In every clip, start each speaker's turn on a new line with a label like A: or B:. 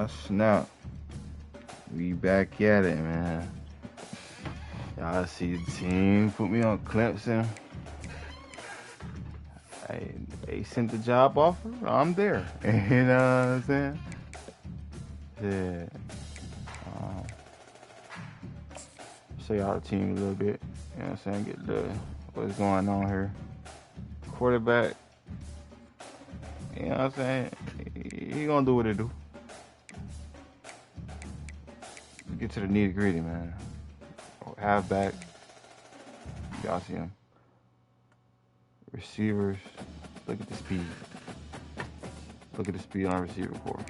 A: Snap. We back at it, man. Y'all see the team put me on Clemson. They sent the job offer. I'm there. You know what I'm saying? Yeah. Show y'all the team a little bit. You know what I'm saying? Get what's going on here. Quarterback. You know what I'm saying? He gonna do what he do. Get to the nitty gritty, man. Halfback. Y'all see him. Receivers. Look at the speed. Look at the speed on our receiver core.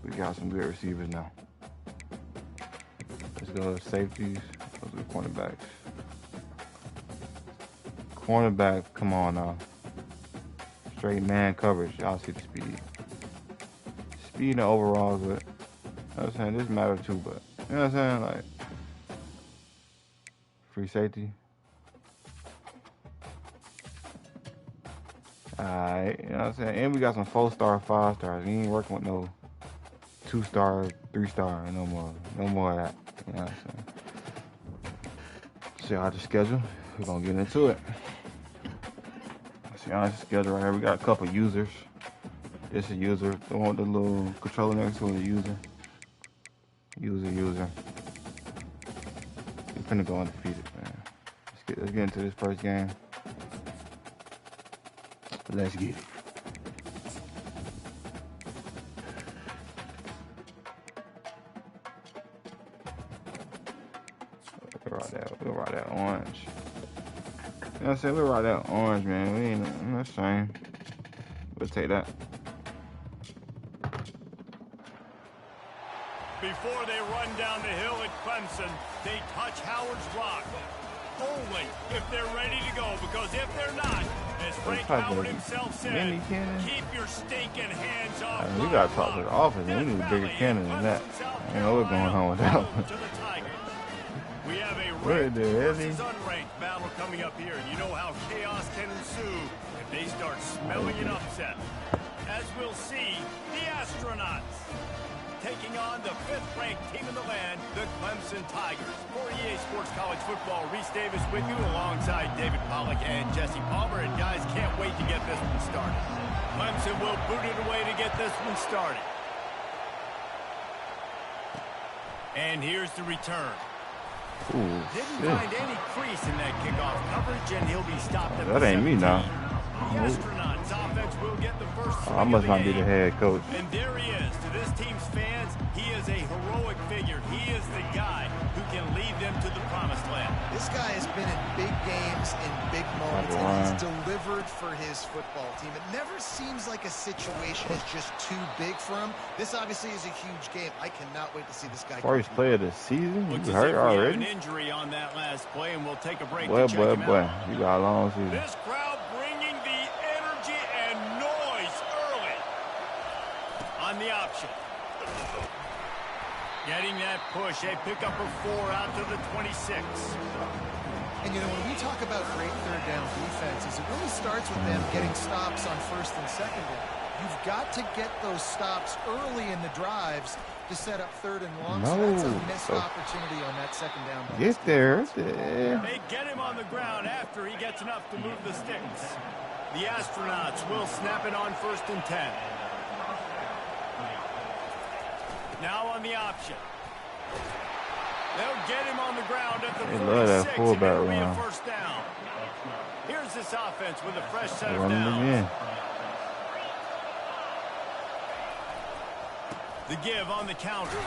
A: We got some good receivers now. Let's go to safeties. Let's go to cornerbacks. Cornerback, come on now. Straight man coverage. Y'all see the speed. Speed and overalls, but you know what I'm saying? This matters too, but you know what I'm saying? Like free safety. Alright, you know what I'm saying? And we got some 4-star, 5-stars. We ain't working with no 2-star, 3-star, no more. No more of that. You know what I'm saying? See how the schedule. We're gonna get into it. See how the schedule right here. We got a couple users. This is a user. The one with the little controller next to it, a user. User. We're finna go undefeated, man. Let's get into this first game. Let's get it. We'll ride that orange. You know what I'm saying? We'll ride that orange, man. We ain't the same. We'll take that.
B: Before they run down the hill at Clemson, they touch Howard's rock. Only if they're ready to go, because if they're not, as Frank Howard himself said, keep your stinking hands off.
A: We gotta talk to the office, man. We need a bigger cannon than that. I know what's going on with that one.
B: We have a ranked versus unranked battle coming up here. You know how chaos can ensue if they start smelling an upset. As we'll see, the Astronauts taking on the 5th-ranked team in the land, the Clemson Tigers. For EA Sports College Football, Reese Davis with you alongside David Pollack and Jesse Palmer. And guys, can't wait to get this one started. Clemson will boot it away to get this one started. And here's the return.
A: Ooh,
B: didn't find any crease in that kickoff coverage, and he'll be stopped at
A: that ain't me now.
B: The Astronauts offense will get the first
A: I must not be the head coach.
B: And there he is. To this team's fans, he is a heroic figure. He is the guy who can lead them to the promised land.
C: This guy has been in big games, in big moments, and he's delivered for his football team. It never seems like a situation is just too big for him. This obviously is a huge game. I cannot wait to see this guy.
A: First play of the season?
B: You
A: hurt already?
B: An injury on that last play, and we'll take a break
A: boy,
B: to check him out.
A: You got a long season.
B: This crowd bringing the energy and noise early on the option. Getting that push, a pickup of 4 out to the 26.
C: And, you know, when we talk about great third down defenses, it really starts with them getting stops on first and second down. You've got to get those stops early in the drives to set up third and long. So that's a missed opportunity on that second down.
A: Get there.
B: They get him on the ground after he gets enough to move the sticks. The Astronauts will snap it on first and 10. Now on the option. They'll get him on the ground at the 46, and it'll be a first down. Here's this offense with a fresh set of downs. The give on the counter.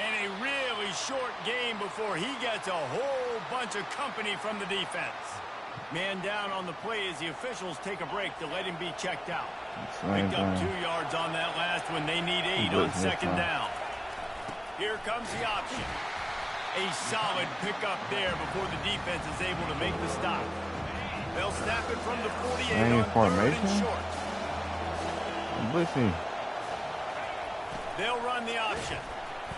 B: And a really short game before he gets a whole bunch of company from the defense. Man down on the play as the officials take a break to let him be checked out. Picked up 2 yards on that last one. They need 8 on second down. Here comes the option. A solid pickup there before the defense is able to make the stop. They'll snap it from the 48 on third and short. They'll run the option.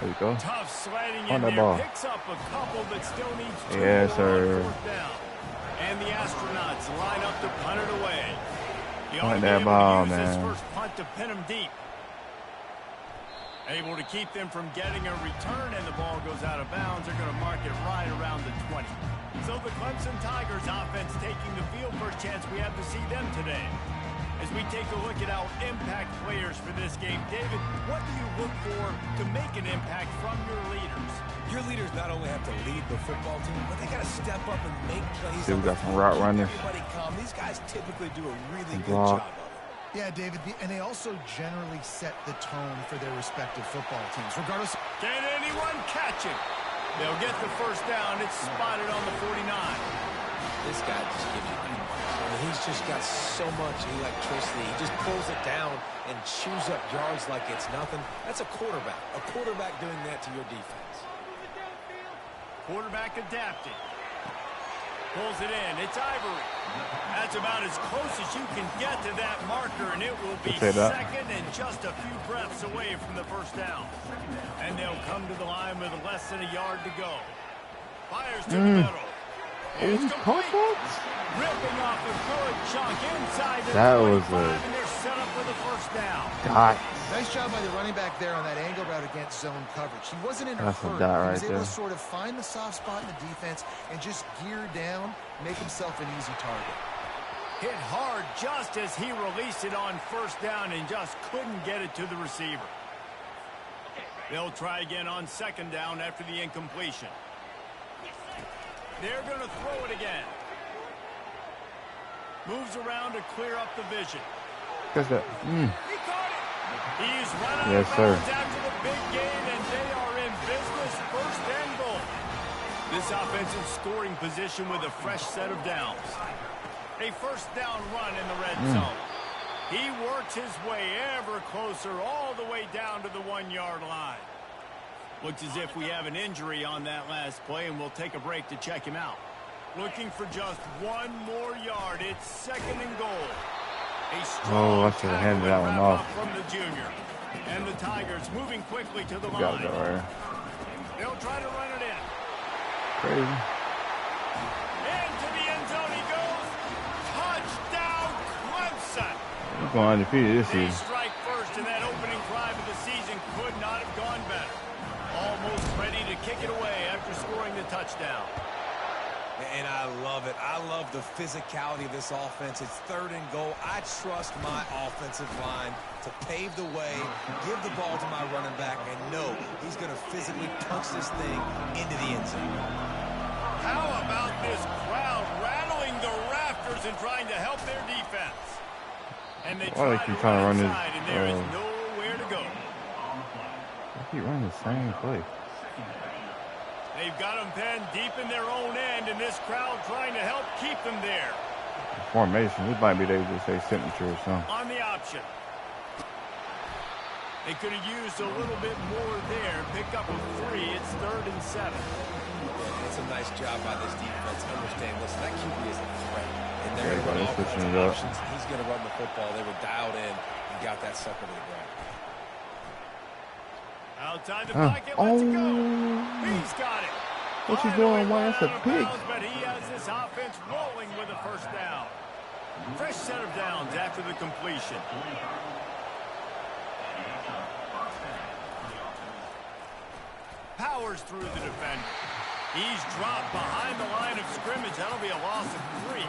A: There you go.
B: Tough sliding in there.
A: Ball.
B: Picks up a couple, but still needs 2
A: yes, sir.
B: on fourth down. And the Astronauts line up to punt it away.
A: Punt that ball, man.
B: His first punt to pin him deep. Able to keep them from getting a return, and the ball goes out of bounds. They're going to mark it right around the 20. So the Clemson Tigers offense taking the field. First chance we have to see them today. As we take a look at our impact players for this game, David, what do you look for to make an impact from your leaders?
D: Your leaders not only have to lead the football team, but they got to step up and make plays.
A: See, we got some route runners.
D: Everybody calm. These guys typically do a really good
A: Block.
D: job of it.
C: Yeah, David, and they also generally set the tone for their respective football teams, regardless.
B: Can anyone catch it? They'll get the first down. It's spotted on the 49.
D: This guy just gives you peanuts. I mean, he's just got so much electricity. He just pulls it down and chews up yards like it's nothing. That's a quarterback. A quarterback doing that to your defense.
B: Quarterback adapting. Pulls it in. It's Ivory. That's about as close as you can get to that marker, and it will be second and just a few breaths away from the first down. And they'll come to the line with less than a yard to go. Fires to the middle. It's complete. Ripping off a good chunk inside the 25, and they're set up for the first down.
C: Nice job by the running back there on that angle route against zone coverage. He wasn't in a
A: That's
C: hurry.
A: a dot
C: He
A: right
C: was able
A: there.
C: to sort of find the soft spot in the defense and just gear down, make himself an easy target.
B: Hit hard just as he released it on first down and just couldn't get it to the receiver. They'll try again on second down after the incompletion. They're going to throw it again. Moves around to clear up the vision.
A: Catch that.
B: He caught it. He's run out
A: Yes,
B: of
A: sir.
B: bounds after the big gain, and they are in business, first and goal. This offensive scoring position with a fresh set of downs. A first down run in the red zone. He works his way ever closer all the way down to the 1-yard line. Looks as if we have an injury on that last play, and we'll take a break to check him out. Looking for just one more yard. It's second and goal. A strong
A: I should have handed that one off.
B: from the junior. And the Tigers moving quickly to the
A: Got
B: line.
A: that right.
B: They'll try to run it in.
A: Crazy.
B: Into the end zone he goes. Touchdown, Clemson.
A: He's going undefeated this
B: They
A: season.
B: strike first, and that opening drive of the season could not have gone better. Almost ready to kick it away after scoring the touchdown.
D: And I love it. I love the physicality of this offense. It's third and goal. I trust my offensive line to pave the way, give the ball to my running back, and know he's going to physically punch this thing into the end zone.
B: How about this crowd rattling the rafters and trying to help their defense? And they
A: Why they
B: try
A: keep
B: to
A: trying to
B: run
A: run
B: inside,
A: this,
B: and there is nowhere to go.
A: They keep running the same play.
B: They've got them penned deep in their own end, and this crowd trying to help keep them there.
A: Formation. This might be they just say signature or something.
B: On the option. They could have used a little bit more there. Pick up a 3. It's 3rd and 7.
D: It's a nice job by this defense. Understand, listen, that QB is a threat. And they're
A: Everybody
D: going to
A: switching
D: offensive
A: it up.
D: options. He's going to run the football. They were dialed in and got that sucker to the ground.
B: Outside the pocket, let's go. He's got it.
A: What you doing, man? That's a pig.
B: But he has this offense rolling with a first down. Fresh set of downs after the completion. Powers through the defender. He's dropped behind the line of scrimmage. That'll be a loss of 3.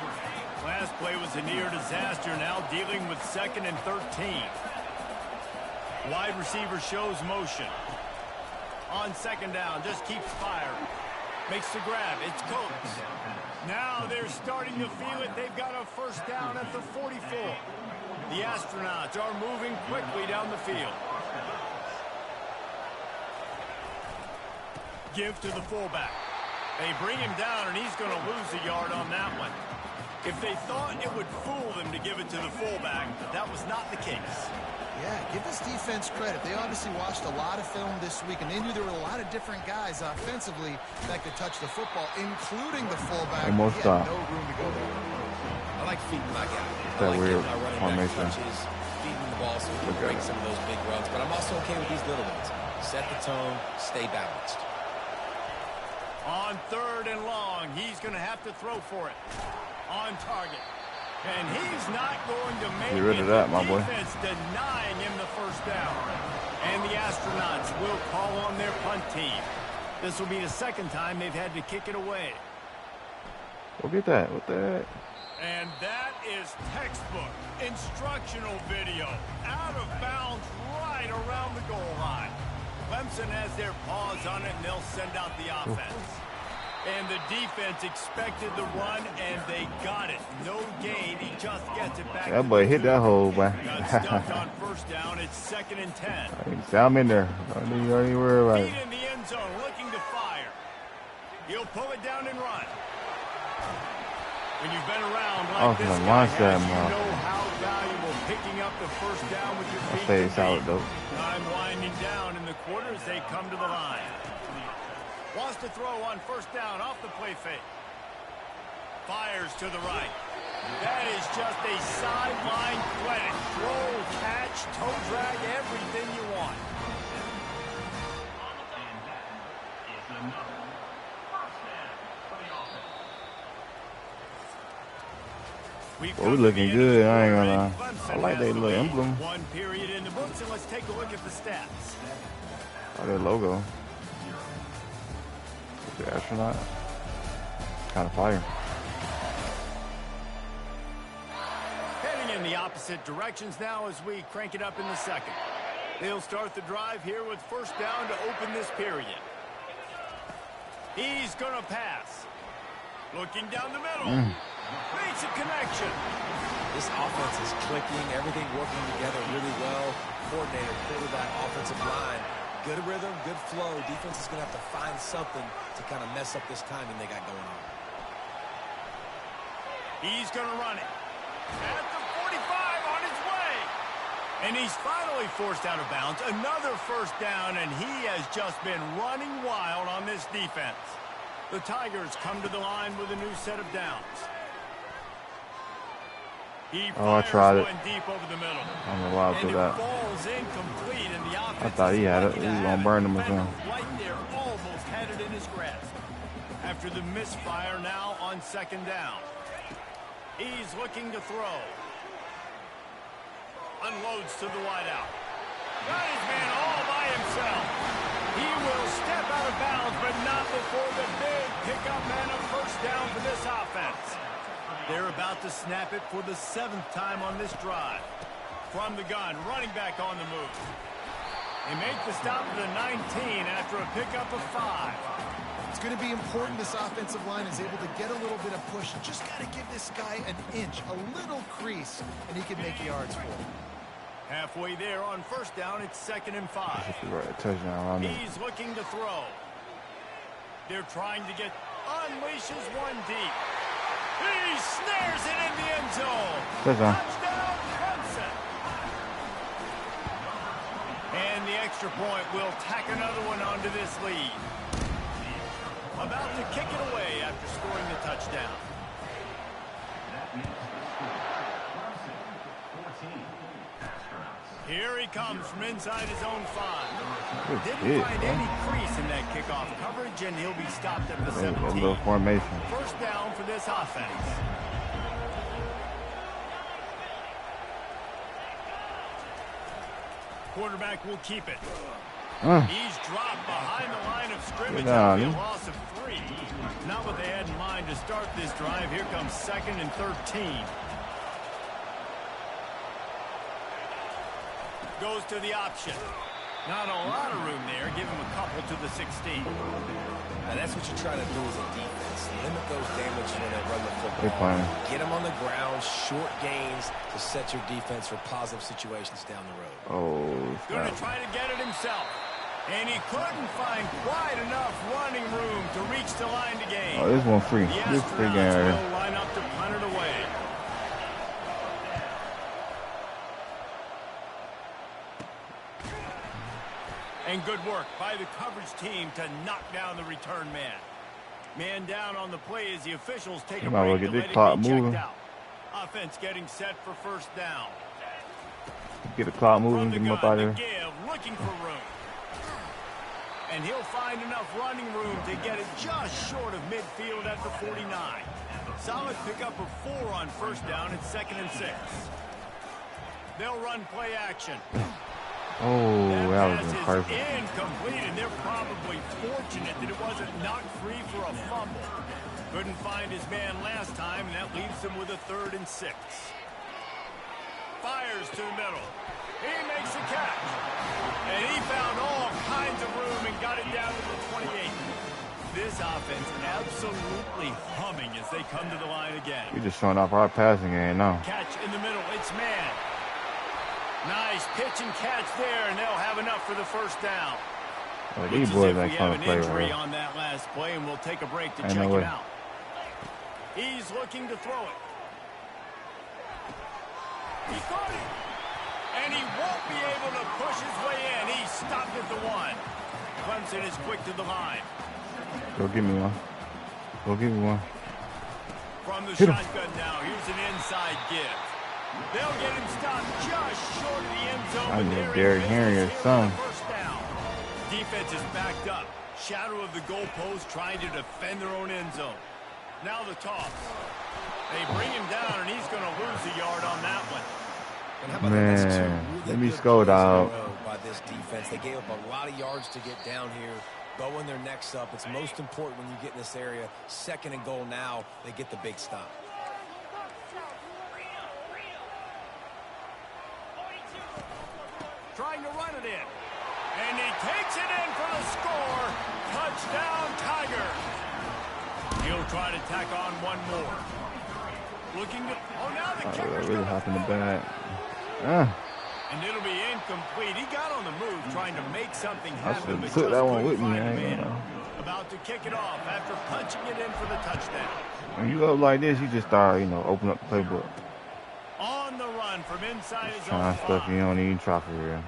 B: Last play was a near disaster. Now dealing with 2nd and 13. Wide receiver shows motion. On second down, just keeps firing. Makes the grab. It's Coates. Now they're starting to feel it. They've got a first down at the 44. The Astronauts are moving quickly down the field. Give to the fullback. They bring him down, and he's going to lose a yard on that one. If they thought it would fool them to give it to the fullback, that was not the case.
C: Yeah, give this defense credit. They obviously watched a lot of film this week, and they knew there were a lot of different guys offensively that could touch the football, including the fullback.
A: Almost
C: he had no room to go there.
D: I like feeding my guy.
A: That
D: I like
A: weird
D: giving my running
A: formation.
D: back touches, feeding the ball so he can break some of those big runs. But I'm also okay with these little ones. Set the tone, stay balanced.
B: On 3rd and long, he's going to have to throw for it. On target. And he's not going to make
A: Get rid of that, my boy.
B: defense denying him the first down. And the astronauts will call on their punt team. This will be the second time they've had to kick it away.
A: Look at that. What the heck?
B: And that is textbook instructional video. Out of bounds right around the goal line. Clemson has their paws on it, and they'll send out the offense. And the defense expected the run, and they got it. No gain. He just gets it back.
A: That boy hit that hole, boy.
B: Got stuffed on first down. It's 2nd and 10.
A: I'm in there. Don't even worry about it.
B: Feet in the end zone, looking to fire. He'll pull it down and run. When you've been around like this guy has, you know how valuable picking up the first down with your feet
A: Stay solid, though.
B: Time winding down in the quarter as they come to the line. Wants to throw on first down off the play fake. Fires to the right. That is just a sideline credit. Roll, catch, toe drag, everything you want.
A: Well, we're looking good. I ain't gonna lie. I like that little emblem.
B: One period in the books, and let's take a look at the stats.
A: Oh, that logo. The astronaut. Kind of fire.
B: Heading in the opposite directions now as we crank it up in the second. They'll start the drive here with first down to open this period. He's going to pass. Looking down the middle. Makes a connection.
D: This offense is clicking. Everything working together really well. Coordinator, quarterback, offensive line. Good rhythm, good flow. Defense is going to have to find something to kind of mess up this timing they got going on.
B: He's going to run it. At the 45 on his way. And he's finally forced out of bounds. Another first down, and he has just been running wild on this defense. The Tigers come to the line with a new set of downs. He
A: I tried it.
B: one deep over the middle.
A: I don't know why I did that.
B: Falls incomplete, and the offense
A: I thought he had it. He was going to burn him or something.
B: Right there, almost had it in his grasp. After the misfire, now on second down. He's looking to throw. Unloads to the wideout. Got his man all by himself. He will step out of bounds, but not before the big pickup and a first down for this offense. They're about to snap it for the 7th time on this drive. From the gun, running back on the move. They make the stop at the 19 after a pickup of 5.
C: It's going to be important this offensive line is able to get a little bit of push. You just got to give this guy an inch, a little crease, and he can make yards for him.
B: Halfway there on first down, it's 2nd and 5.
A: Touchdown.
B: He's looking to throw. They're trying to get, unleashes one deep. He snares it in the end zone. Touchdown, Clemson. And the extra point will tack another one onto this lead. About to kick it away after scoring the touchdown. Here he comes from inside his own 5. Didn't find any crease in that kickoff coverage, and he'll be stopped at the 17.
A: A little formation.
B: First down for this offense. Quarterback will keep it. He's dropped behind the line of scrimmage after a loss of 3. Not what they had in mind to start this drive. Here comes 2nd and 13. Goes to the option. Not a lot of room there. Give him a couple to the 16.
D: And that's what you try to do as a defense. Limit those damages when they run the football. Get them on the ground, short gains to set your defense for positive situations down the road.
B: Going to try to get it himself. And he couldn't find quite enough running room to reach the line to gain.
A: This one free. This free game right here.
B: Will line up to punt it away. And good work by the coverage team to knock down the return man. Man down on the play as the officials take a break to let it be checked out. Offense getting set for first down.
A: Get the clock moving, get him up out of here.
B: Looking for room. And he'll find enough running room to get it just short of midfield at the 49. Solid pickup of 4 on first down. It's 2nd and 6. They'll run play action.
A: Oh, that was
B: pass
A: perfect.
B: is incomplete, and they're probably fortunate that it wasn't knocked free for a fumble. Couldn't find his man last time, and that leaves him with a 3rd and 6. Fires to the middle. He makes the catch. And he found all kinds of room and got it down to the 28. This offense absolutely humming as they come to the line again.
A: We're just showing off our passing game now.
B: Catch in the middle. It's man. Nice pitch and catch there, and they'll have enough for the 1st down.
A: Oh, these boys ain't
B: We
A: trying
B: have
A: to
B: an
A: play
B: injury
A: right.
B: on that last play, and we'll take a break to
A: Ain't
B: check
A: no
B: him
A: way.
B: out. He's looking to throw it. He thought it. And he won't be able to push his way in. He stopped at the 1. Clemson is quick to the line.
A: Go give me one. Go give me one.
B: From the
A: Hit him.
B: shotgun now, here's an inside give. They'll get him stopped just short of the end zone.
A: I
B: but
A: need
B: they're in
A: Derrick Henry or
B: business here
A: something.
B: for the 1st down. Defense is backed up. Shadow of the goalpost trying to defend their own end zone. Now the toss. They bring him down, and he's going to lose a yard on that one.
D: And how about the next 2
A: Man,
D: really
A: let me
D: good
A: score,
D: plays in a
A: dog.
D: row by this defense? They gave up a lot of yards to get down here, bowing their necks up. It's most important when you get in this area. 2nd and goal now. They get the big stop.
B: Trying to run it in. And he takes it in for the score. Touchdown, Tigers. He'll try to tack on one more. Looking to... Oh, now the kicker's
A: Really
B: going to
A: hopping the
B: throw it.
A: bag.
B: And it'll be incomplete. He got on the move trying to make something
A: I
B: happen,
A: should've
B: but
A: took
B: just
A: that one
B: couldn't
A: with me,
B: find a
A: I ain't
B: man.
A: gonna lie.
B: About to kick it off after punching it in for the touchdown.
A: When you up like this, you just start, open up the playbook.
B: On the run from inside his own
A: Trying stuff
B: 5.
A: you don't even try for real.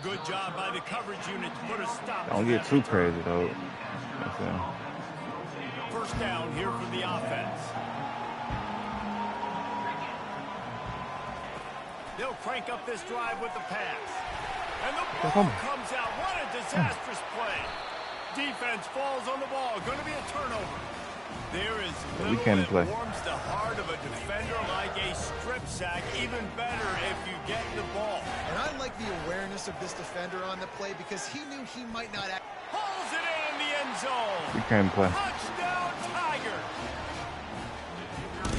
B: Good job by the coverage unit to put a stop
A: Don't
B: to
A: get
B: that
A: too
B: return.
A: crazy, though. That's it.
B: 1st down here for the offense. They'll crank up this drive with the pass. And the ball comes out. What a disastrous play. Defense falls on the ball. Going to be a turnover. There is
A: We
B: little
A: can
B: that
A: play.
B: warms the heart of a defender like a strip sack. Even better if you get the ball.
C: And I like the awareness of this defender on the play because he knew he might not act.
B: Pulls it in the end zone.
A: We can play.
B: Touchdown, Tigers.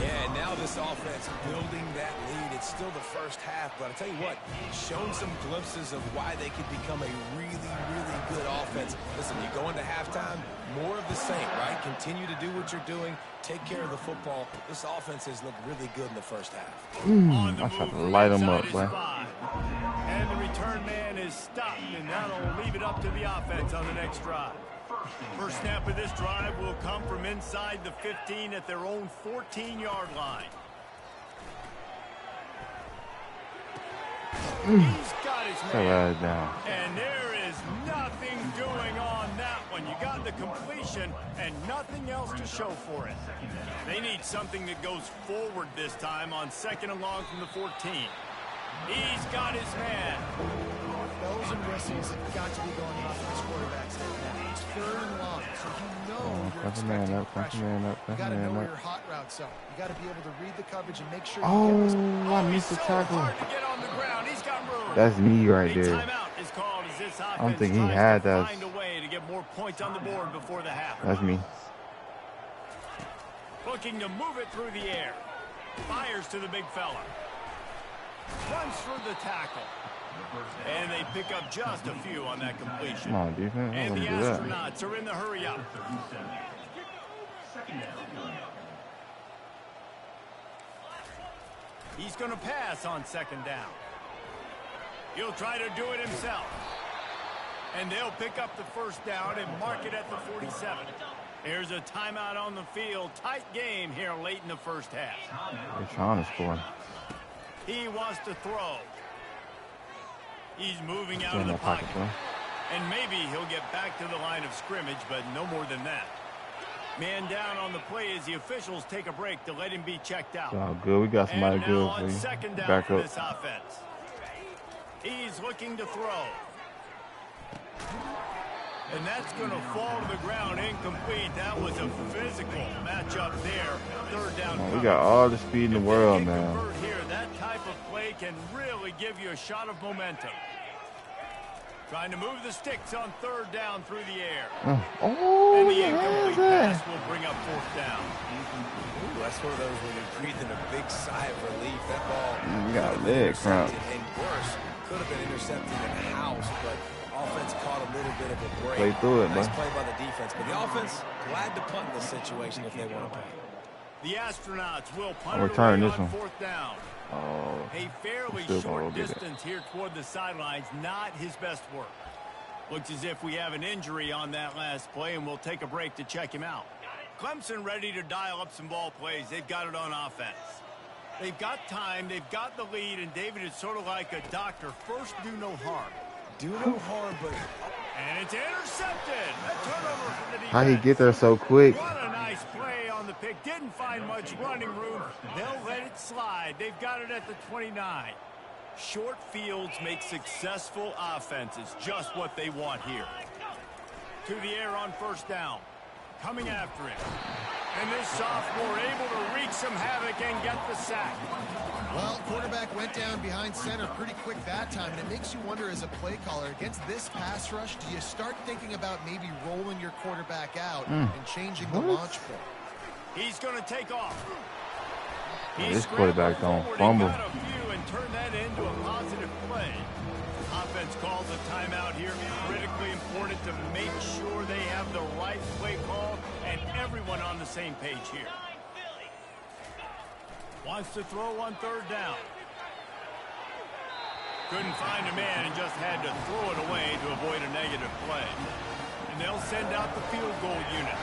D: Yeah, and now this offense building that lead. It's still the 1st half, but I tell you what, shown some glimpses of why they could become a really, really good offense. Listen, you go into halftime, more of the same, right? Continue to do what you're doing. Take care of the football. This offense has looked really good in the 1st half.
B: On the
A: I tried
B: move
A: to light
B: from
A: him up,
B: inside his
A: boy.
B: 5. And the return man is stopped, and that'll leave it up to the offense on the next drive. 1st snap of this drive will come from inside the 15 at their own 14-yard line. He's got his
A: Shut
B: man.
A: that down.
B: And there is nothing doing on that one. You got the completion and nothing else to show for it. They need something that goes forward this time on 2nd and long from the 14. He's got his man.
C: Bells and whistles have got to be going off for this quarterback's head now. It's 3rd and long, so you know you're
A: Come man
C: expecting
A: up, come
C: pressure.
A: man up,
C: You
A: come
C: got to know
A: man
C: where
A: up.
C: your hot routes are. You got to be able to read the coverage and make sure you get this.
A: Oh, I missed the
B: So
A: tackle.
B: hard to get on the ground. He's got room.
A: That's me right
B: A
A: there.
B: timeout is called as this offense
A: don't think he
B: tries
A: had
B: to
A: that.
B: find a way to get more points on the board before the half.
A: That's me.
B: Looking to move it through the air. Fires to the big fella. Runs through the tackle. And they pick up just a few on that completion.
A: Come on, defense. I'm
B: And the
A: gonna do that.
B: astronauts are in the hurry up. He's going to pass on 2nd down. He'll try to do it himself. And they'll pick up the 1st down and mark it at the 47. Here's a timeout on the field. Tight game here late in the 1st half.
A: They're trying to score.
B: He wants to throw. He's moving out
A: Still
B: of
A: in
B: the
A: my pocket,
B: pocket.
A: bro.
B: And maybe he'll get back to the line of scrimmage, but no more than that. Man down on the play as the officials take a break to let him be checked out.
A: It's all good. We got somebody
B: And now
A: good
B: on
A: for you.
B: 2nd down
A: Back
B: for
A: up.
B: this offense. He's looking to throw. And that's going to fall to the ground incomplete. That was a physical matchup there. 3rd down.
A: Man, we
B: coverage.
A: got all the speed in the
B: If they
A: world,
B: can
A: man.
B: convert here, that type of play can really give you a shot of momentum. Trying to move the sticks on third down through the air.
A: Oh,
B: And the
A: yeah,
B: incomplete pass will bring up fourth down.
D: Ooh, that's one of those where you're breathing a big sigh of relief. That ball
A: you got leg cramp.
D: and worse, could have been intercepted in the house, but offense caught a little bit of a break.
A: Play through it,
D: nice
A: man.
D: play by the defense, but the offense glad to punt in this situation if they want to punt.
B: The Astronauts will punt it
A: return
B: away
A: this
B: on
A: one.
B: fourth down.
A: Oh,
B: A fairly
A: still
B: short
A: gonna get it.
B: distance here toward the sidelines, not his best work. Looks as if we have an injury on that last play, and we'll take a break to check him out. Clemson ready to dial up some ball plays. They've got it on offense. They've got time, they've got the lead, and David is sort of like a doctor. First, do no harm.
D: Do no harm, but...
B: And it's intercepted. A turnover from the defense.
A: How he get there so quick?
B: What a nice play on the pick. Didn't find much running room. They'll let it slide. They've got it at the 29. Short fields make successful offenses. Just what they want here. To the air on first down. Coming after him. And this sophomore able to wreak some havoc and get the sack.
C: Well, quarterback went down behind center pretty quick that time, and it makes you wonder as a play caller, against this pass rush, do you start thinking about maybe rolling your quarterback out and changing the launch play?
B: He's going to take off.
A: This quarterback don't fumble.
B: He got a few and turn that into a positive play. Offense calls a timeout here. Critically important to make sure they have the right play call and everyone on the same page here. Wants to throw on third down. Couldn't find a man and just had to throw it away to avoid a negative play. And they'll send out the field goal unit.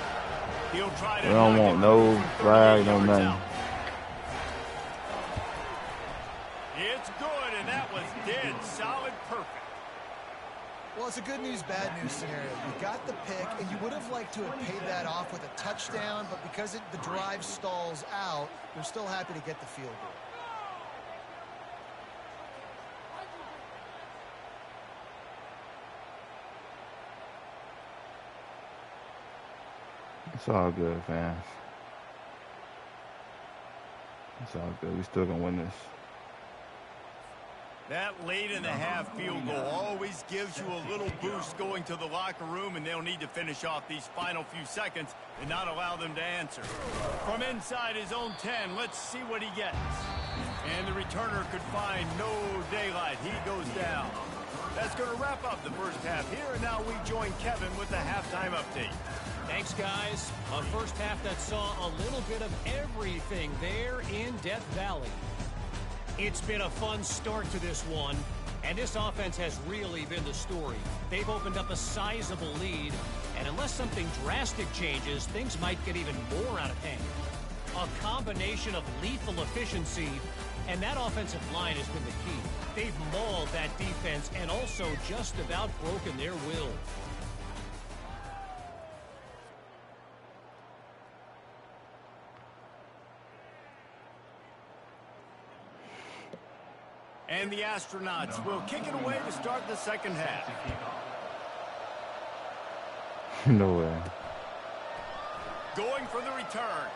B: He'll try to.
A: We don't want no flag, no nothing.
B: It's good, and that was dead solid, perfect.
C: Well, it's a good news, bad news scenario. You got the pick, and you would have liked to have paid that off with a touchdown, but because the drive stalls out, you're still happy to get the field goal.
A: It's all good, fans. It's all good. We still gonna win this.
B: That late in the half field goal always gives you a little boost going to the locker room, and they'll need to finish off these final few seconds and not allow them to answer. From inside his own 10, let's see what he gets. And the returner could find no daylight. He goes down. That's going to wrap up the first half here, and now we join Kevin with the halftime update.
E: Thanks, guys. A first half that saw a little bit of everything there in Death Valley. It's been a fun start to this one, and this offense has really been the story. They've opened up a sizable lead, and unless something drastic changes, things might get even more out of hand. A combination of lethal efficiency, and that offensive line has been the key. They've mauled that defense and also just about broken their will.
B: And the Astronauts will kick it away to start the second half.
A: No way.
B: Going for the return.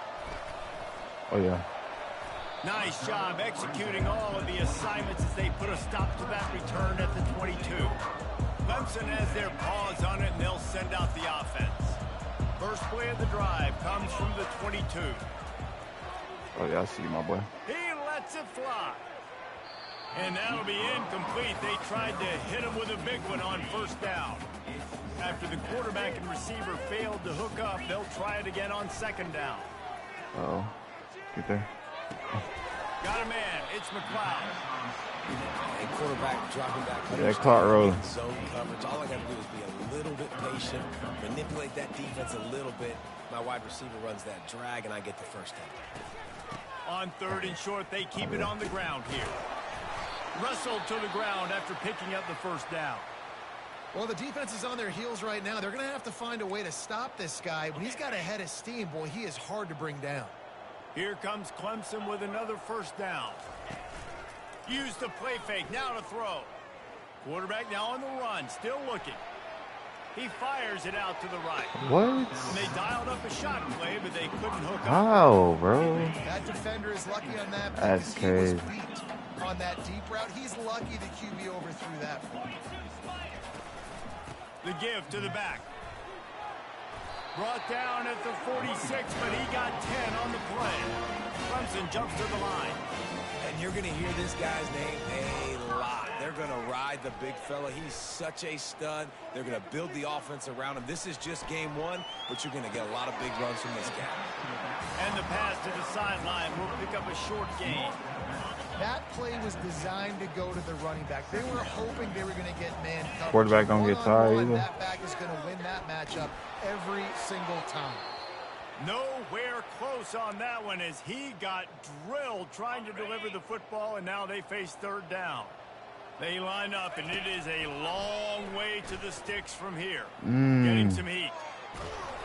A: Oh, yeah.
B: Nice job executing all of the assignments as they put a stop to that return at the 22. Clemson has their paws on it, and they'll send out the offense. First play of the drive comes from the 22.
A: Oh, yeah, I see you, my boy.
B: He lets it fly. And that'll be incomplete. They tried to hit him with a big one on first down. After the quarterback and receiver failed to hook up, they'll try it again on second down.
A: Uh-oh. Get there.
B: Got a man. It's McLeod.
D: And quarterback dropping back.
A: Yeah, clock rolling.
D: Zone coverage. All I got to do is be a little bit patient, manipulate that defense a little bit. My wide receiver runs that drag, and I get the first down.
B: On third and short, they keep it on the ground here. Wrestled to the ground after picking up the first down.
C: Well, the defense is on their heels right now. They're going to have to find a way to stop this guy. When he's got a head of steam, boy, he is hard to bring down.
B: Here comes Clemson with another first down. Use the play fake, now to throw. Quarterback now on the run, still looking. He fires it out to the right.
A: What?
B: And they dialed up a shot play, but they couldn't hook up.
A: How, bro?
C: That defender is lucky on that
A: That's
C: because he was
A: crazy.
C: beat on that deep route. He's lucky the QB overthrew that one.
B: The give to the back. Brought down at the 46, but he got 10 on the play. Clemson jumps to the line.
D: And you're going to hear this guy's name a lot. They're going to ride the big fella. He's such a stud. They're going to build the offense around him. This is just game one, but you're going to get a lot of big runs from this guy.
B: And the pass to the sideline will pick up a short gain.
C: That play was designed to go to the running back. They were hoping they were going to get man coverage.
A: Quarterback don't get tired either.
C: That back is going to win that matchup every single time.
B: Nowhere close on that one as he got drilled trying to deliver the football, and now they face third down. They line up, and it is a long way to the sticks from here. Getting some heat.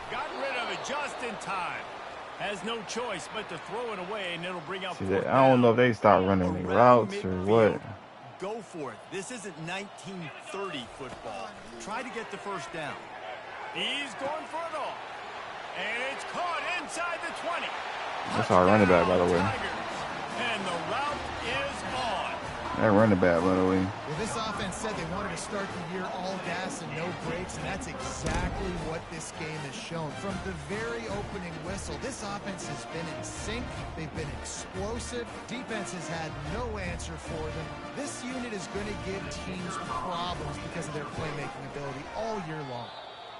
B: Got rid of it just in time. Has no choice but to throw it away, and it'll bring out.
A: I don't know if they start running the routes or what.
B: Go for it. This isn't 1930 football. Try to get the first down. He's going for it all. And it's caught inside the 20.
A: That's our running back, by the way.
B: And the route is on.
A: That running back, by the way.
C: Well, this offense said they wanted to start the year all gas and no brakes, and that's exactly what this game has shown. From the very opening whistle, this offense has been in sync. They've been explosive. Defense has had no answer for them. This unit is going to give teams problems because of their playmaking ability all year long.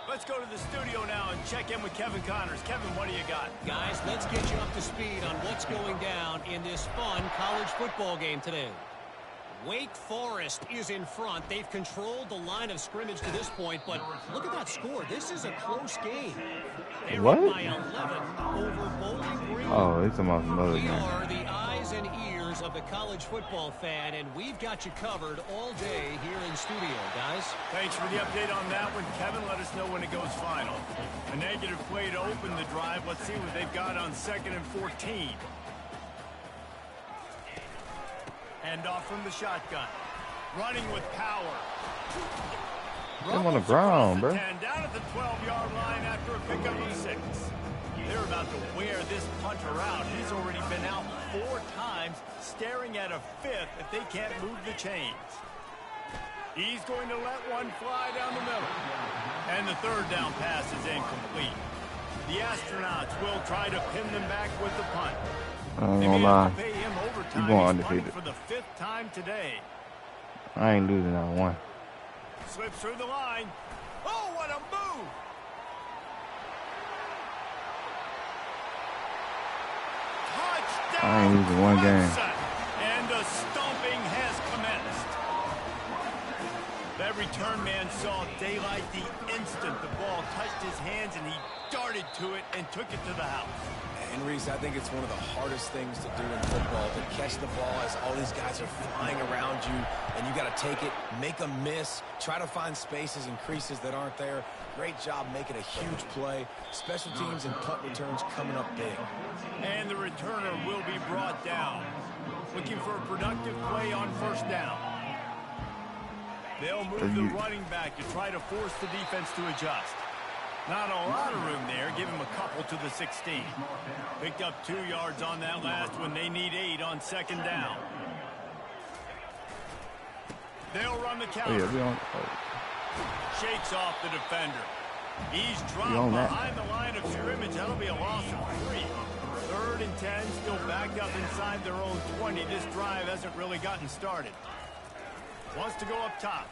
B: Let's go to the studio now and check in with Kevin Connors. Kevin, what do you got?
E: Guys, let's get you up to speed on what's going down in this fun college football game today. Wake Forest is in front. They've controlled the line of scrimmage to this point, but look at that score. This is a close game. They're
A: What?
E: up by 11 over Bowling Green.
A: Oh, it's about another
E: We
A: game.
E: are the eyes and ears of the college football fan, and we've got you covered all day here in studio, guys.
B: Thanks for the update on that one, Kevin. Let us know when it goes final. A negative play to open the drive. Let's see what they've got on 2nd and 14. Hand off from the shotgun. Running with power.
A: Get him on the ground, bro.
B: 10, down at the 12-yard line after a pickup of 6. They're about to wear this punter out. He's already been out 4 times, staring at a 5th if they can't move the chains. He's going to let one fly down the middle. And the third down pass is incomplete. The Astronauts will try to pin them back with the punt.
A: I ain't gonna lie.
B: Pay him overtime.
A: You going
B: He's punting
A: undefeated.
B: for the 5th time today.
A: I ain't losing that one.
B: Slips through the line. Oh, what a move! Touchdown!
A: I ain't losing one game.
B: Clemson. And the stomping has commenced. That return man saw daylight the instant the ball touched his hands, and he darted to it and took it to the house.
D: And Reese, I think it's one of the hardest things to do in football, to catch the ball as all these guys are flying around you, and you got to take it, make a miss, try to find spaces and creases that aren't there. Great job making a huge play. Special teams and punt returns coming up big.
B: And the returner will be brought down. Looking for a productive play on 1st down. They'll move the running back to try to force the defense to adjust. Not a lot of room there. Give him a couple to the 16. Picked up 2 yards on that last one. They need 8 on 2nd down. They'll run the counter. Shakes off the defender. He's dropped behind the line of scrimmage. That'll be a loss of 3. 3rd and 10, still backed up inside their own 20. This drive hasn't really gotten started. Wants to go up top.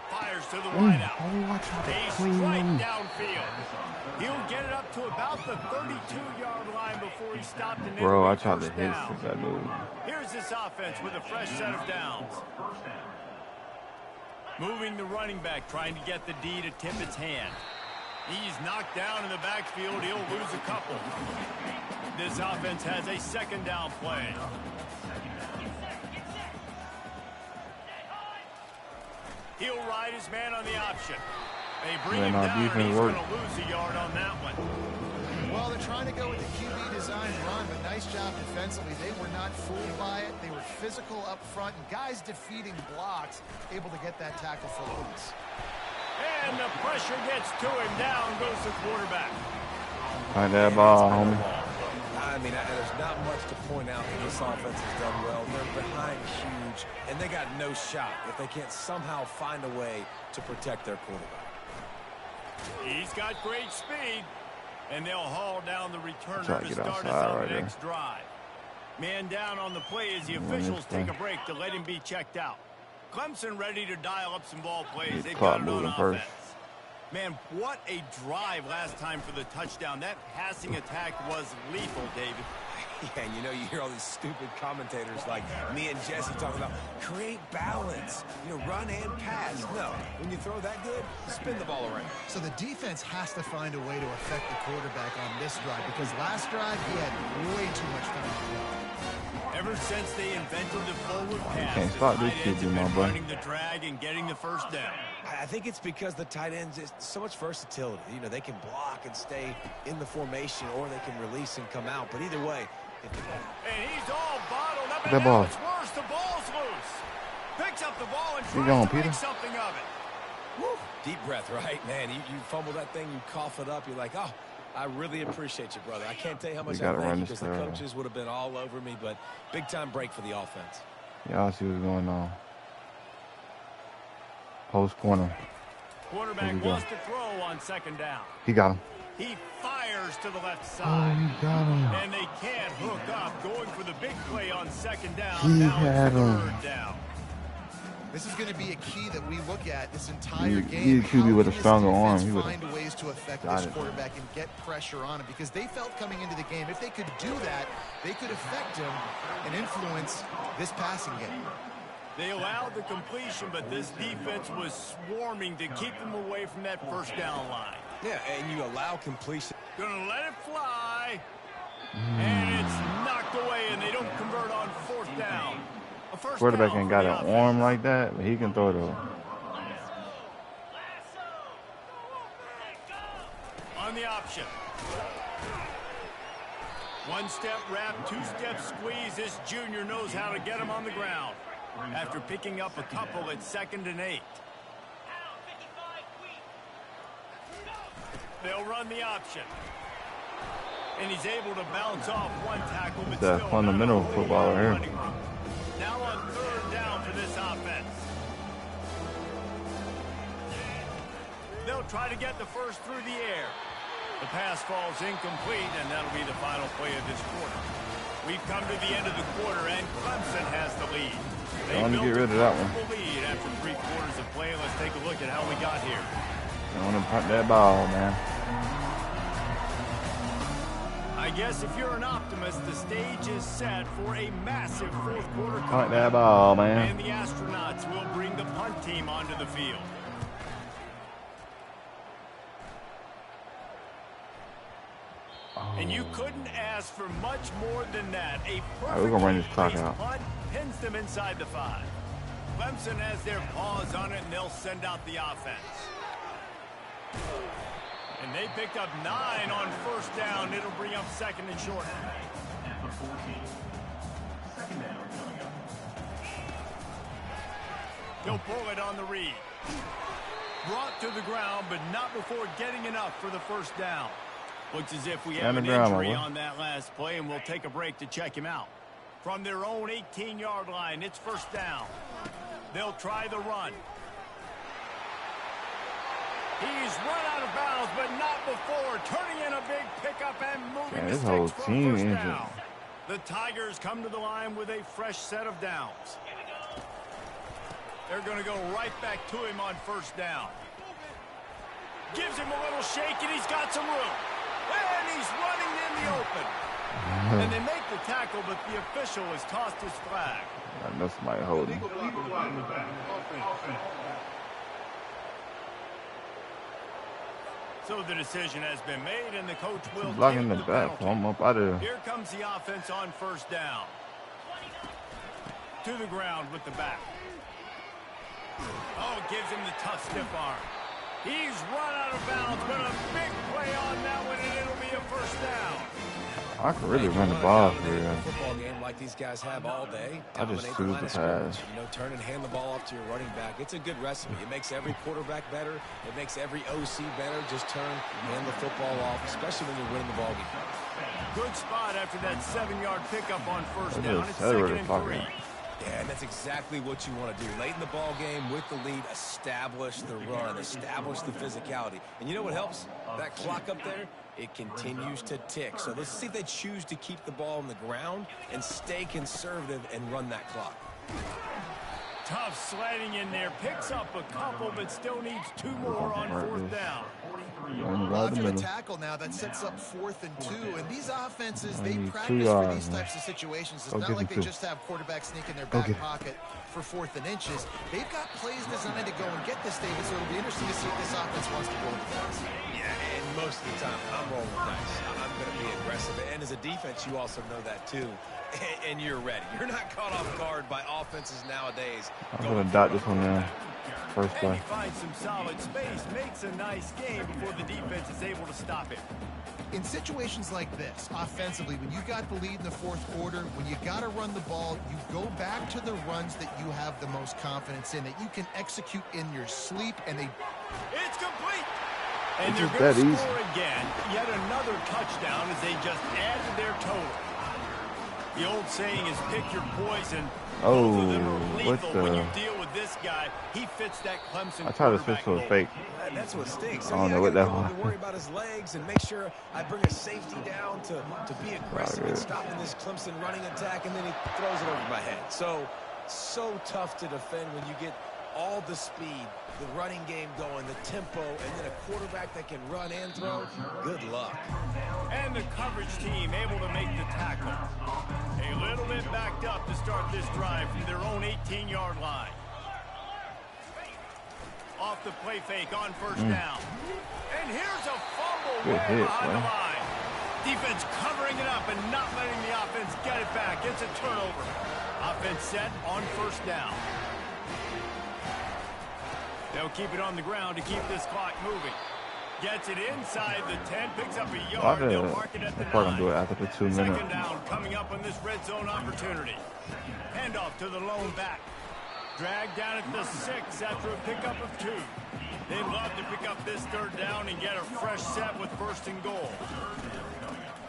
B: Fires to the wideout. A strike downfield. He'll get it up to about the 32-yard line before he stopped and
A: Bro, I tried to hit since I knew.
B: Here's this offense with a fresh set of downs. Moving the running back, trying to get the D to tip its hand. He's knocked down in the backfield. He'll lose a couple. This offense has a 2nd down play. He'll ride his man on the option. They bring him down, and he's going to lose a yard on that one.
C: Well, they're trying to go with the QB design run, but nice job defensively. They were not fooled by it. They were physical up front, and guys defeating blocks, able to get that tackle for loss.
B: And the pressure gets to him. Down goes the quarterback.
A: Find that ball, homie.
D: I mean, there's not much to point out that this offense has done well. They're behind huge, and they got no shot if they can't somehow find a way to protect their quarterback.
B: He's got great speed, and they'll haul down the returner to
A: get
B: start us
A: outside
B: on
A: right
B: the
A: there.
B: next drive. Man down on the play as the officials take a break to let him be checked out. Clemson ready to dial up some ball plays. They've got it on offense. Man, what a drive last time for the touchdown. That passing attack was lethal, David.
D: Yeah, and you know, you hear all these stupid commentators like me and Jesse talking about create balance, you know, run and pass. No, when you throw that good, spin the ball around.
C: So the defense has to find a way to affect the quarterback on this drive because last drive he had way too much time to go.
B: Ever since they invented the forward pass,
A: Can't stop this
B: tight ends
A: QB,
B: have
A: my
B: been
A: boy.
B: running the drag and getting the first down.
D: I think it's because the tight ends is so much versatility. You know, they can block and stay in the formation, or they can release and come out. But either way,
B: and he's all bottled up,
A: That
B: and
A: ball.
B: now it's worse. The ball's loose. Picks up the ball and
A: Keep
B: tries
A: going,
B: to
A: Peter.
B: make something of it.
D: woo, deep breath, right? Man, you fumble that thing, you cough it up, you're like, oh, I really appreciate you, brother. I can't tell you how much I thank you because the coaches would have been all over me, but big-time break for the offense.
A: Y'all see what's going on. Post corner.
B: Quarterback wants to throw on second down.
A: He got him.
B: He fires to the left
A: Oh,
B: side.
A: he got him.
B: And they can't hook up, going for the big play on second down.
A: He
B: Now
A: had
B: it's
A: him.
B: third down.
C: This is going to be a key that we look at this entire game.
A: He QB with a stronger arm. He
C: How
A: would
C: can this defense find ways to affect
A: got
C: this
A: it.
C: quarterback and get pressure on him? Because they felt coming into the game, if they could do that, they could affect him and influence this passing game.
B: They allowed the completion, but this defense was swarming to keep them away from that first down line.
D: Yeah, and you allow completion.
B: Gonna let it fly. And it's knocked away, and they don't convert on fourth down. A first
A: Quarterback
B: down
A: ain't
B: for
A: got
B: the
A: an
B: offense.
A: arm like that, but he can throw though.
B: On the option. One-step wrap, two-step squeeze. This junior knows how to get him on the ground. After picking up a couple at 2nd and 8. They'll run the option. And he's able to bounce off one tackle, but
A: That
B: still
A: fundamental
B: not a
A: football
B: whole lot
A: right
B: of
A: here.
B: running room. Now on third down for this offense. They'll try to get the first through the air. The pass falls incomplete, and that'll be the final play of this quarter. We've come to the end of the quarter, and Clemson has the lead. They
A: want to
B: built
A: get rid of
B: a
A: that one.
B: comfortable lead after 3 quarters of play. Let's take a look at how we got here.
A: I want to punt that ball, man.
B: I guess if you're an optimist, the stage is set for a massive fourth quarter
A: Punt
B: comeback.
A: that ball, man.
B: And the astronauts will bring the punt team onto the field. And you couldn't ask for much more than that. A
A: right, we're gonna run this clock
B: perfectly
A: out.
B: placed punt pins them inside the 5. Clemson has their paws on it, and they'll send out the offense. And they picked up 9 on first down. It'll bring up 2nd and short. He'll pull it on the read. Brought to the ground, but not before getting enough for the first down. Looks as if we have an injury on that last play, and we'll take a break to check him out. From their own 18-yard line, it's first down. They'll try the run. He's run out of bounds, but not before turning in a big pickup and moving the
A: This whole
B: sticks for
A: team
B: first
A: injured.
B: down. The Tigers come to the line with a fresh set of downs. They're going to go right back to him on first down. Gives him a little shake, and he's got some room. And he's running in the open. And they make the tackle, but the official has tossed his flag.
A: I know somebody holding.
B: So the decision has been made, and the coach will
A: Blocking
B: take
A: the
B: the
A: back.
B: penalty.
A: I'm up out of there.
B: Here comes the offense on first down. To the ground with the back. Oh, gives him the tough stiff arm. He's run out of bounds, but a big play on that one, and it'll be a first down.
A: I could really run the ball for
D: Dominate
A: real.
D: a football game like these guys have all day.
A: I just
D: Dominate
A: choose
D: line
A: the
D: of scrimmage.
A: pass.
D: You know, turn and hand the ball off to your running back. It's a good recipe. It makes every quarterback better. It makes every OC better. Just turn, hand the football off, especially when you're winning the ball game.
B: Good spot after that 7-yard pickup on first
A: Look at
B: down.
A: this
B: It's
A: accelerator
B: 2nd and
A: clock
B: 3.
A: out.
D: Yeah, and that's exactly what you want to do. Late in the ball game with the lead, establish the run, establish the physicality. And you know what helps? That clock up there, it continues to tick. So let's see if they choose to keep the ball on the ground and stay conservative and run that clock.
B: Tough sledding in there. Picks up a couple, but still needs 2 more on 4th down.
C: After a tackle now, that sets up 4th and 2. And these offenses, they practice for these types of situations. It's not like they just have quarterbacks sneak in their back pocket for 4th and inches. They've got plays designed to go and get this, David, so it'll be interesting to see if this offense wants to roll the dice.
D: Yeah, and most of the time, I'm rolling the dice. I'm going to be aggressive. And as a defense, you also know that too. And you're ready. You're not caught off guard by offenses nowadays.
A: I'm going to dot this one down. First play.
B: And he finds some solid space, makes a nice game before the defense is able to stop it.
C: In situations like this, offensively, when you got the lead in the 4th quarter, when you got to run the ball, you go back to the runs that you have the most confidence in, that you can execute in your sleep, and they...
B: It's complete! And they're going to score again. Yet another touchdown as they just added their total. The old saying is pick your poison.
A: Oh,
B: what the... When you deal with this guy, he fits that Clemson.
A: I tried to switch to a fake.
D: That's what stinks.
A: I don't know what that was.
D: To worry about his legs and make sure I bring a safety down to be aggressive and stopping this Clemson running attack, and then he throws it over my head. So tough to defend when you get all the speed, the running game going, the tempo, and then a quarterback that can run and throw. Good luck.
B: And the coverage team able to make the tackle. A little bit backed up to start this drive from their own 18-yard line. Off the play fake on 1st down. And here's a fumble way behind the line. Defense covering it up and not letting the offense get it back. It's a turnover. Offense set on 1st down. They'll keep it on the ground to keep this clock moving. Gets it inside the 10, picks up a yard. They'll mark it at the 9.
A: Do it after the 2 minutes.
B: 2nd down coming up on this red zone opportunity. Handoff to the lone back. Dragged down at the 6 after a pickup of 2. They'd love to pick up this 3rd down and get a fresh set with 1st and goal.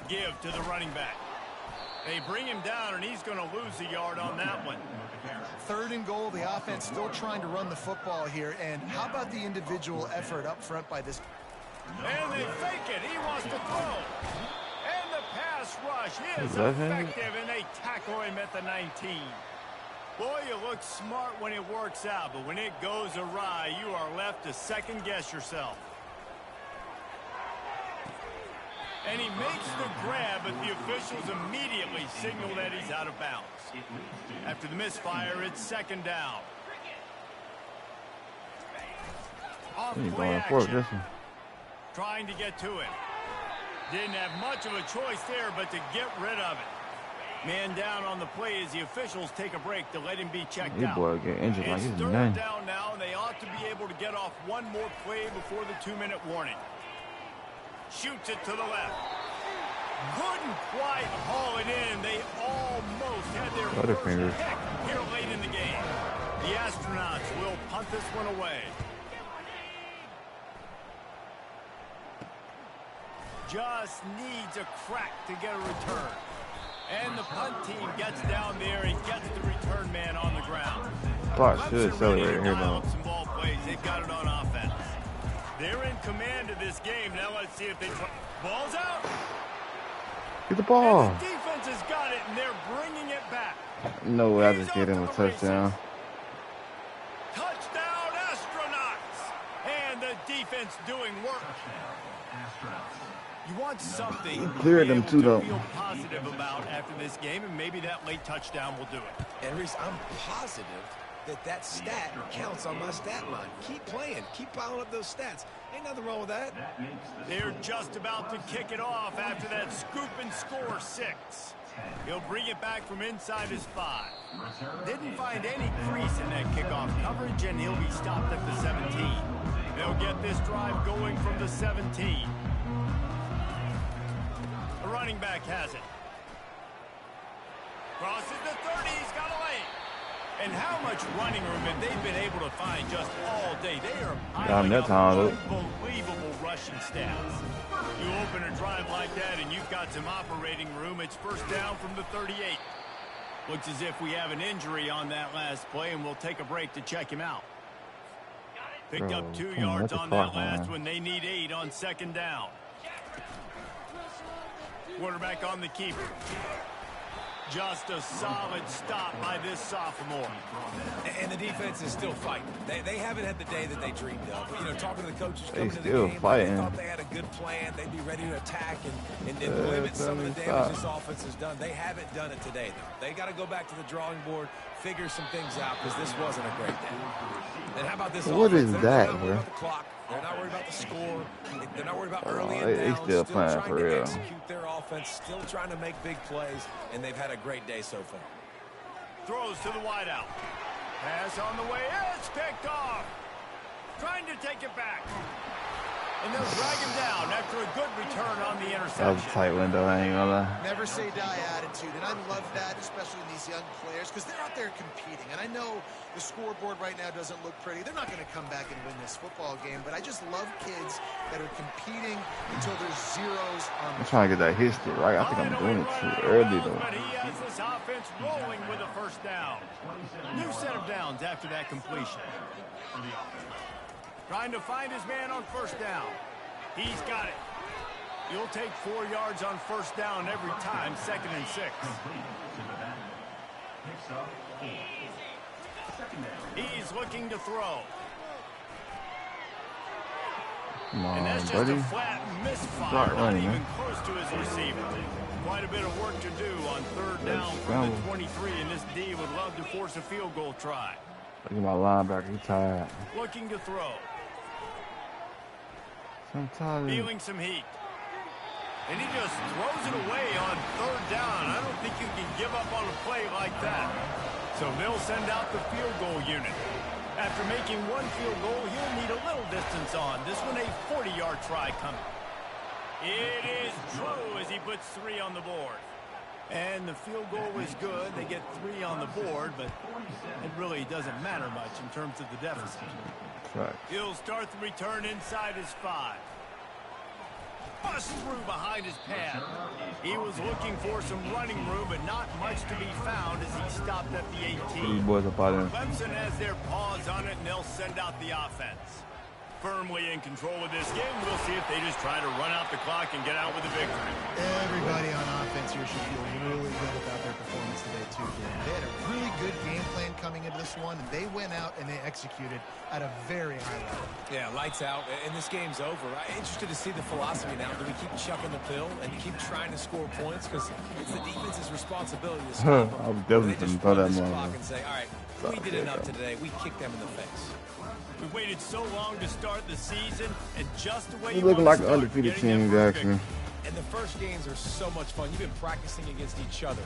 B: Give to the running back. They bring him down, and he's going to lose a yard on that one.
C: 3rd and goal. The offense still trying to run the football here. And how about the individual effort up front by this?
B: And they fake it. He wants to throw. And the pass rush is effective, and they tackle him at the 19. Boy, you look smart when it works out, but when it goes awry, you are left to second-guess yourself. And he makes the grab, but the officials immediately signal that he's out of bounds. After the misfire, it's 2nd down. Off play action. Trying to get to it. Didn't have much of a choice there, but to get rid of it. Man down on the play as the officials take a break to let him be checked out.
A: Boy get injured
B: it's
A: like
B: 3rd down now, and they ought to be able to get off one more play before the 2-minute warning. Shoots it to the left. Couldn't quite haul it in. They almost had their first pick here late in the game. The Astronauts will punt this one away. Just needs a crack to get a return. And the punt team gets down there and gets the return man on the ground.
A: Clock should accelerate here now.
B: Some ball plays. They've got it on offense. They're in command of this game. Now let's see if they... Ball's out.
A: Get the ball.
B: And the defense has got it, and they're bringing it back.
A: No way I just get him a touchdown.
B: Touchdown, Astronauts. And the defense doing work. You want something
A: clear them too, though.
B: Feel positive about after this game, and maybe that late touchdown will do it.
D: And Reese, I'm positive that stat counts on my stat line. Keep playing. Keep piling up those stats. Ain't nothing wrong with that.
B: They're just about to kick it off after that scoop and score 6. He'll bring it back from inside his 5. Didn't find any crease in that kickoff coverage, and he'll be stopped at the 17. They'll get this drive going from the 17. The running back has it. Crosses the 30. He's got a lane. And how much running room have they been able to find just all day? They are piling up unbelievable rushing stats. You open a drive like that and you've got some operating room. It's 1st down from the 38. Looks as if we have an injury on that last play, and we'll take a break to check him out. Picked up 2 yards on that last one. They need 8 on second down. Quarterback on the keeper. Just a solid stop by this sophomore.
D: And the defense is still fighting. They haven't had the day that they dreamed of. You know, talking to the coaches coming to the game, they thought they had a good plan. They'd be ready to attack and limit some of the damage this offense has done. They haven't done it today, though. They got to go back to the drawing board, figure some things out, because this wasn't a great day. And how about this
A: What
D: offense?
A: is that, bro?
D: They're not worried about the clock. They're not worried about the score. They're not worried about early and
A: they
D: downs.
A: still playing
D: trying
A: for
D: to
A: real.
D: execute their offense, still trying to make big plays, and they've had a great day so far.
B: Throws to the wideout. Pass on the way. It's picked off. Trying to take it back. And they'll drag him down after a good return on the interception.
A: That was a tight window, I ain't gonna lie.
C: Never say die attitude, and I love that, especially in these young players, because they're out there competing. And I know the scoreboard right now doesn't look pretty. They're not going to come back and win this football game, but I just love kids that are competing until there's zeros on the
A: I'm trying to get that history right. I think I'm doing it too early, though.
B: But he has this offense rolling with a first down. New set of downs after that completion. Trying to find his man on first down. He's got it. You'll take 4 yards on first down every time, 2nd and 6. He's looking to throw.
A: Come
B: And that's
A: on,
B: just
A: buddy.
B: a flat misfire,
A: Start
B: not
A: running,
B: even
A: man.
B: close to his receiver. Quite a bit of work to do on third down from the 23, and this D would love to force a field goal try.
A: Look at my linebacker. He's tired.
B: Looking to throw.
A: I'm tired.
B: Feeling some heat. And he just throws it away on third down. I don't think you can give up on a play like that. So they'll send out the field goal unit. After making one field goal, he'll need a little distance on. This one a 40-yard try coming. It is true as he puts 3 on the board. And the field goal is good. They get 3 on the board, but it really doesn't matter much in terms of the deficit.
A: Right.
B: He'll start the return inside his 5. Bust through behind his pad. He was looking for some running room, but not much to be found as he stopped at the 18.
A: These boys up out there.
B: Clemson has their paws on it, and they'll send out the offense. Firmly in control of this game. We'll see if they just try to run out the clock and get out with a victory.
C: Everybody on offense here should feel really good about their performance today, too, Dan. They had a really good game plan coming into this one, and they went out and they executed at a very high level.
D: Yeah, lights out, and this game's over. I'm interested to see the philosophy now. Do we keep chucking the pill and keep trying to score points? Because it's the defense's responsibility to stop them.
A: I was definitely
D: They just
A: gonna throw
D: run
A: that
D: this
A: one.
D: clock and say, all right, we did enough today. We kicked them in the face.
B: We waited so long to start the season, and just the way
A: He's
B: you
A: looking
B: want
A: like
B: to
A: an
B: start,
A: undefeated
B: getting
A: team,
B: them for a
A: actually.
B: victory.
D: And the first games are so much fun. You've been practicing against each other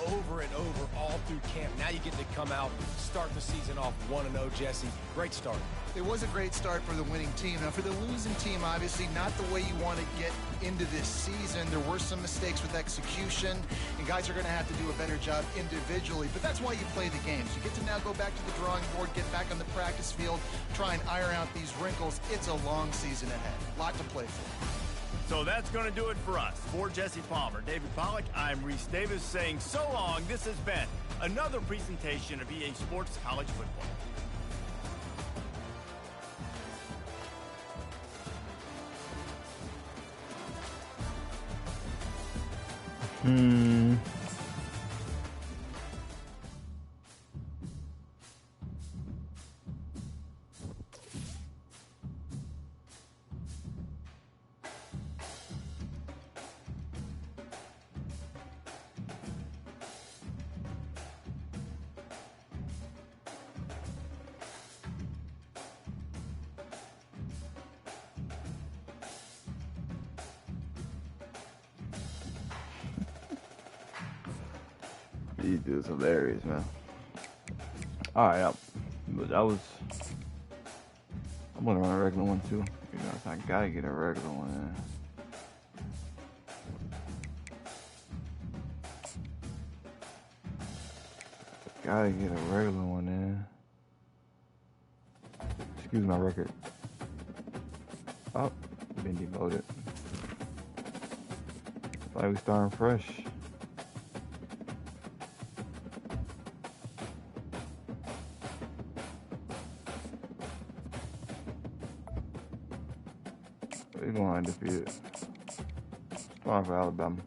D: over and over all through camp. Now you get to come out, start the season off 1-0, Jesse. Great start.
C: It was a great start for the winning team. Now, for the losing team, obviously not the way you want to get into this season. There were some mistakes with execution, and guys are going to have to do a better job individually. But that's why you play the games. You get to now go back to the drawing board, get back on the practice field, try and iron out these wrinkles. It's a long season ahead. A lot to play for.
B: So that's going to do it for us. For Jesse Palmer, David Pollack, I'm Reese Davis saying so long. This has been another presentation of EA Sports College Football.
A: These dudes hilarious, man. All right, but that was. I'm gonna run a regular one too. You know, I gotta get a regular one in. Gotta get a regular one in. Excuse my record. Oh, been demoted. Like we starting fresh. They're going undefeated. Going for Alabama.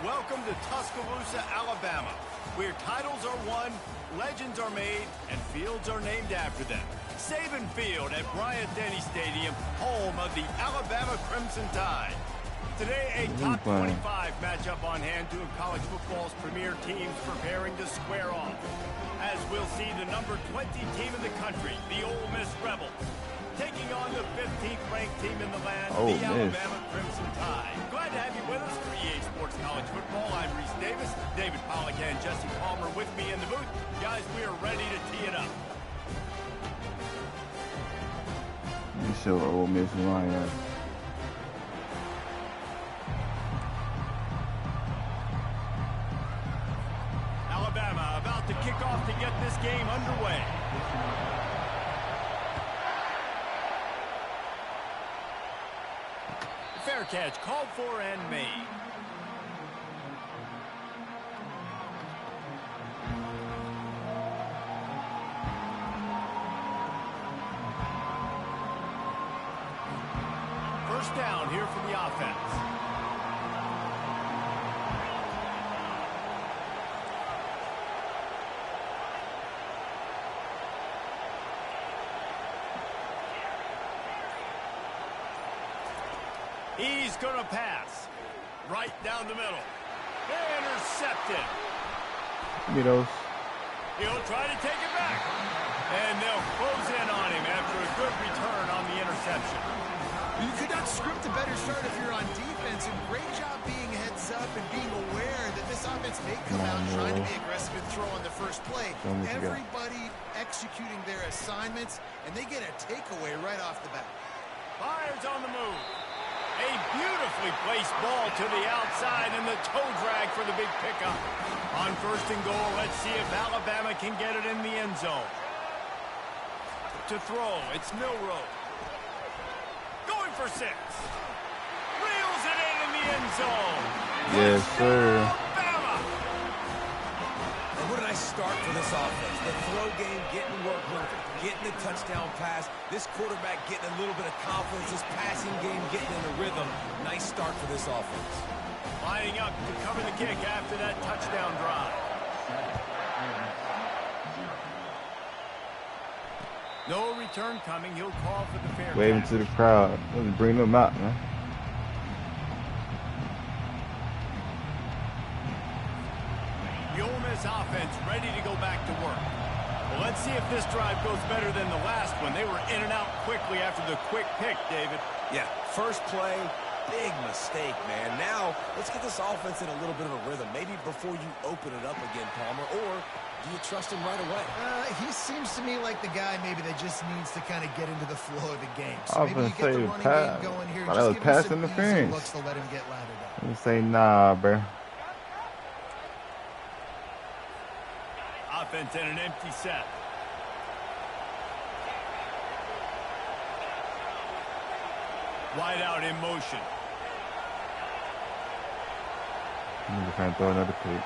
B: Welcome to Tuscaloosa, Alabama, where titles are won, legends are made, and fields are named after them. Saban Field at Bryant-Denny Stadium, home of the Alabama Crimson Tide. Today, a top 25 matchup on hand, two of college football's premier teams preparing to square off. As we'll see the number 20 team in the country, the Ole Miss Rebels, taking on the 15th ranked team in the land, the Alabama Crimson Tide. Glad to have you with us for EA Sports College Football. I'm Reese Davis, David Pollack and Jesse Palmer with me in the booth. Guys, we are ready to tee it up.
A: You show Ole Miss line.
B: Alabama about to kick off to get this game underway. Fair catch called for and made. First down here for the offense. He's going to pass. Right down the middle. Intercepted.
A: Get those.
B: He'll try to take it back. And they'll close in on him after a good return on the interception.
C: You could not script a better start if you're on defense. And great job being heads up and being aware that this offense may come out trying to be aggressive and throw on the first play. Everybody executing their assignments, and they get a takeaway right off the bat.
B: Fires on the move. A beautifully placed ball to the outside and the toe drag for the big pickup. On first and goal, let's see if Alabama can get it in the end zone. To throw, it's Milroe. Going for 6. Reels it in the end zone.
A: Yes, sir.
B: Alabama.
D: And what a nice start for this offense. The throw game getting work with it. Getting the touchdown pass. This quarterback getting a little bit of confidence. This passing game getting in a rhythm. Nice start for this offense.
B: Lining up to cover the kick after that touchdown drive. No return coming. He'll call for the fair.
A: Waving to the crowd. Let's bring them out, man.
B: The Ole Miss offense ready to go back to work. Well, let's see if this drive goes better than the last one. They were in and out quickly after the quick pick, David.
D: Yeah, first play, big mistake, man. Now, let's get this offense in a little bit of a rhythm. Maybe before you open it up again, Palmer, or do you trust him right away?
C: He seems to me like the guy maybe that just needs to kind of get into the flow of the game. So
A: I was
C: maybe you get the running game going here. Just give him some easy looks to let him get lathered up.
A: I'm say nah, bro.
B: Offense in an empty set. Wide out in motion.
A: He's trying to throw another pick.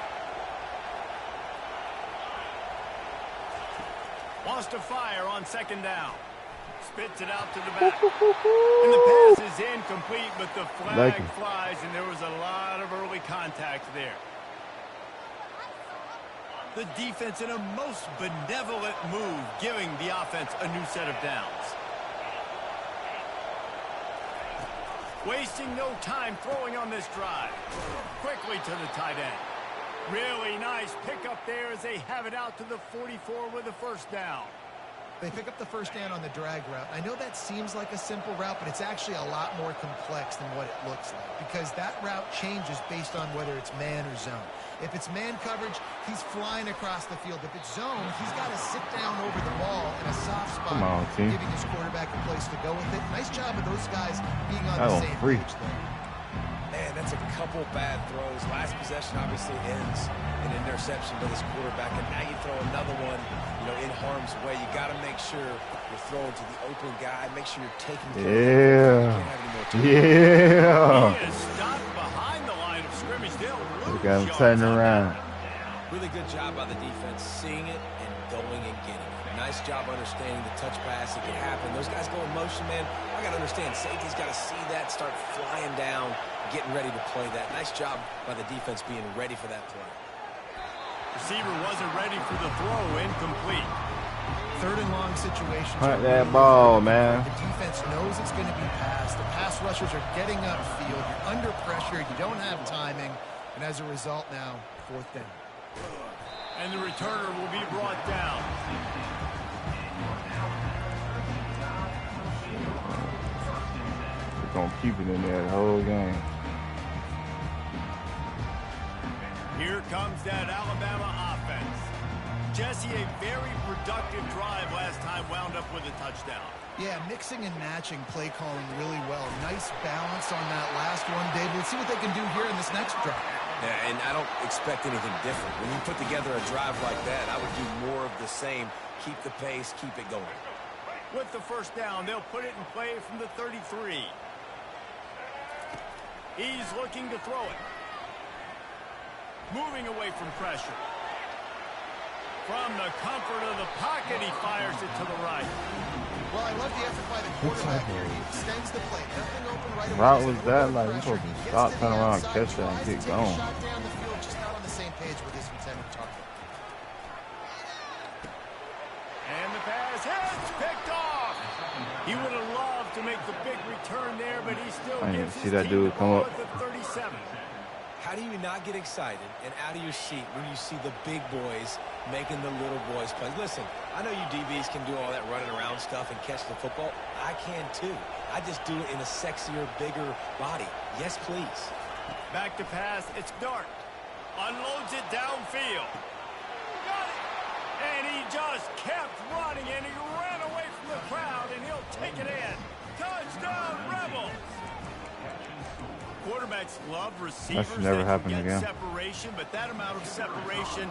B: Wants to fire on second down. Spits it out to the back. And the pass is incomplete, but the flag flies, and there was a lot of early contact there. The defense in a most benevolent move, giving the offense a new set of downs. Wasting no time throwing on this drive. Quickly to the tight end. Really nice pickup there as they have it out to the 44 with a first down.
C: They pick up the first down on the drag route. I know that seems like a simple route, but it's actually a lot more complex than what it looks like because that route changes based on whether it's man or zone. If it's man coverage, he's flying across the field. If it's zone, he's got to sit down over the ball in a soft spot, giving his quarterback a place to go with it. Nice job of those guys being on the same page there.
D: Man, That's a couple bad throws. Last possession obviously ends in an interception by this quarterback, and now you throw another one, in harm's way. You got to make sure you're throwing to the open guy. Make sure you're taking care of him. You can't have any more time.
A: Yeah.
B: He is stopped behind the line of scrimmage. They'll lose
A: Got him
B: yards
A: turning
B: on
A: around.
B: that.
D: Really good job by the defense, seeing it and going and getting it. Nice job understanding the touch pass. It can happen. Those guys go in motion, man. I got to understand, safety's got to see that, start flying down, getting ready to play that. Nice job by the defense being ready for that play.
B: Receiver wasn't ready for the throw. Incomplete.
C: 3rd and long situation.
A: Hunt that ball, man.
C: The defense knows it's going to be passed. The pass rushers are getting upfield. You're under pressure. You don't have timing. And as a result now, 4th down.
B: And the returner will be brought down.
A: They're going to keep it in there the whole game.
B: Here comes that Alabama offense. Jesse, a very productive drive last time, wound up with a touchdown.
C: Yeah, mixing and matching play calling really well. Nice balance on that last one, Dave. Let's see what they can do here in this next drive.
D: Yeah, and I don't expect anything different. When you put together a drive like that, I would do more of the same. Keep the pace, keep it going.
B: With the first down, they'll put it in play from the 33. He's looking to throw it. Moving away from pressure. From the comfort of the pocket, he fires it to the right.
C: Well, I love the effort by the quarterback here. He extends the play. Nothing open right away.
A: Route was that? Like, you're supposed to stop, turn around, catch that, and keep going.
C: Shot down the field, just not on the same page with his intended target.
B: And the pass hits, picked off. He would have loved to make the big return there, but he still
A: I didn't
B: gives
A: see
B: his
A: that
B: team
A: dude
B: the
A: come
B: ball
A: up.
B: at the 37.
D: How do you not get excited and out of your seat when you see the big boys making the little boys play? Listen, I know you DBs can do all that running around stuff and catch the football. I can too. I just do it in a sexier, bigger body. Yes, please.
B: Back to pass. It's Dart. Unloads it downfield. Got it. And he just kept running, and he ran away from the crowd, and he'll take it in. Touchdown, Rebels. Quarterbacks love receivers.
A: That should never
B: that
A: happen
B: can get
A: again.
B: separation, but that amount of separation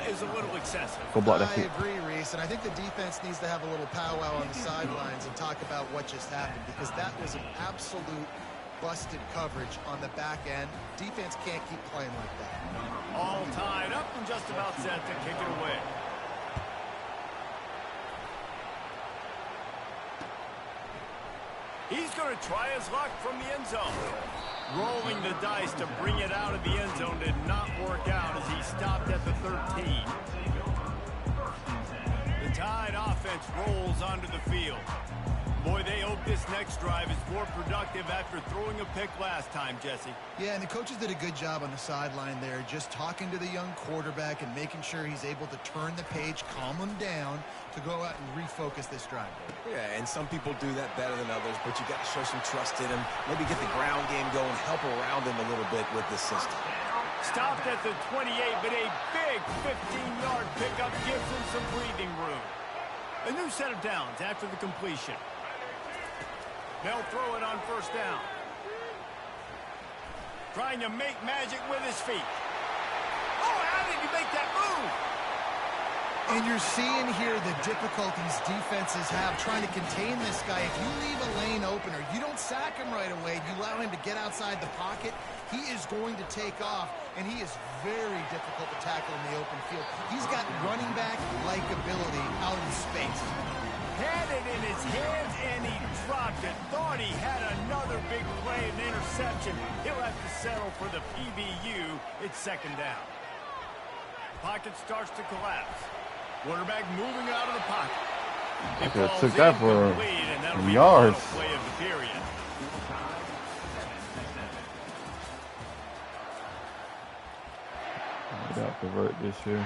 B: is a little excessive.
A: Go block that
C: I
A: kick.
C: agree, Reese, and I think the defense needs to have a little powwow on the sidelines and talk about what just happened, because that was an absolute busted coverage on the back end. Defense can't keep playing like that.
B: All tied up and just about set to kick it away. He's going to try his luck from the end zone. Rolling the dice to bring it out of the end zone did not work out as he stopped at the 13. The Tide offense rolls onto the field. Boy, they hope this next drive is more productive after throwing a pick last time, Jesse.
C: Yeah, and the coaches did a good job on the sideline there, just talking to the young quarterback and making sure he's able to turn the page, calm him down to go out and refocus this drive.
D: Yeah, and some people do that better than others, but you got to show some trust in him. Maybe get the ground game going, help around him a little bit with this system.
B: Stopped at the 28, but a big 15-yard pickup gives him some breathing room. A new set of downs after the completion. They'll throw it on first down. Trying to make magic with his feet. Oh, how did you make that move?
C: And you're seeing here the difficulties defenses have trying to contain this guy. If you leave a lane open or you don't sack him right away, you allow him to get outside the pocket, he is going to take off, and he is very difficult to tackle in the open field. He's got running back-like ability out in space.
B: Had it in his hands, and he dropped it. Thought he had another big play, an interception. He'll have to settle for the PBU. It's second down. Pocket starts to collapse. Quarterback moving out of the pocket. It
A: Could've
B: falls
A: took that for
B: incomplete, and that'll be the
A: yards.
B: final play of the period.
A: We got to convert this here.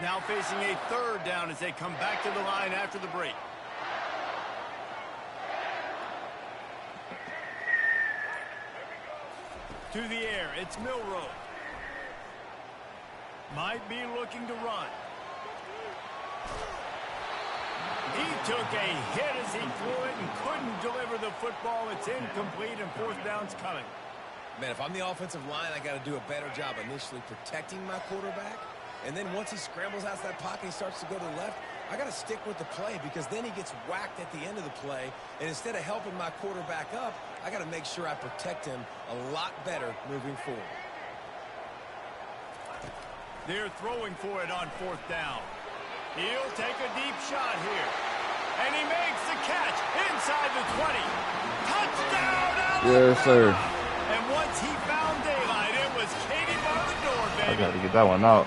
B: Now facing a third down as they come back to the line after the break. To the air, it's Milroe. Might be looking to run. He took a hit as he threw it and couldn't deliver the football. It's incomplete, and fourth down's coming.
D: Man, if I'm the offensive line, I got to do a better job initially protecting my quarterback. And then once he scrambles out of that pocket, he starts to go to the left, I got to stick with the play because then he gets whacked at the end of the play. And instead of helping my quarterback up, I got to make sure I protect him a lot better moving forward.
B: They're throwing for it on fourth down. He'll take a deep shot here. And he makes the catch inside the 20. Touchdown, Alabama!
A: Yes, sir.
B: And once he found daylight, it was Katie by the door, baby.
A: I got to get that one out.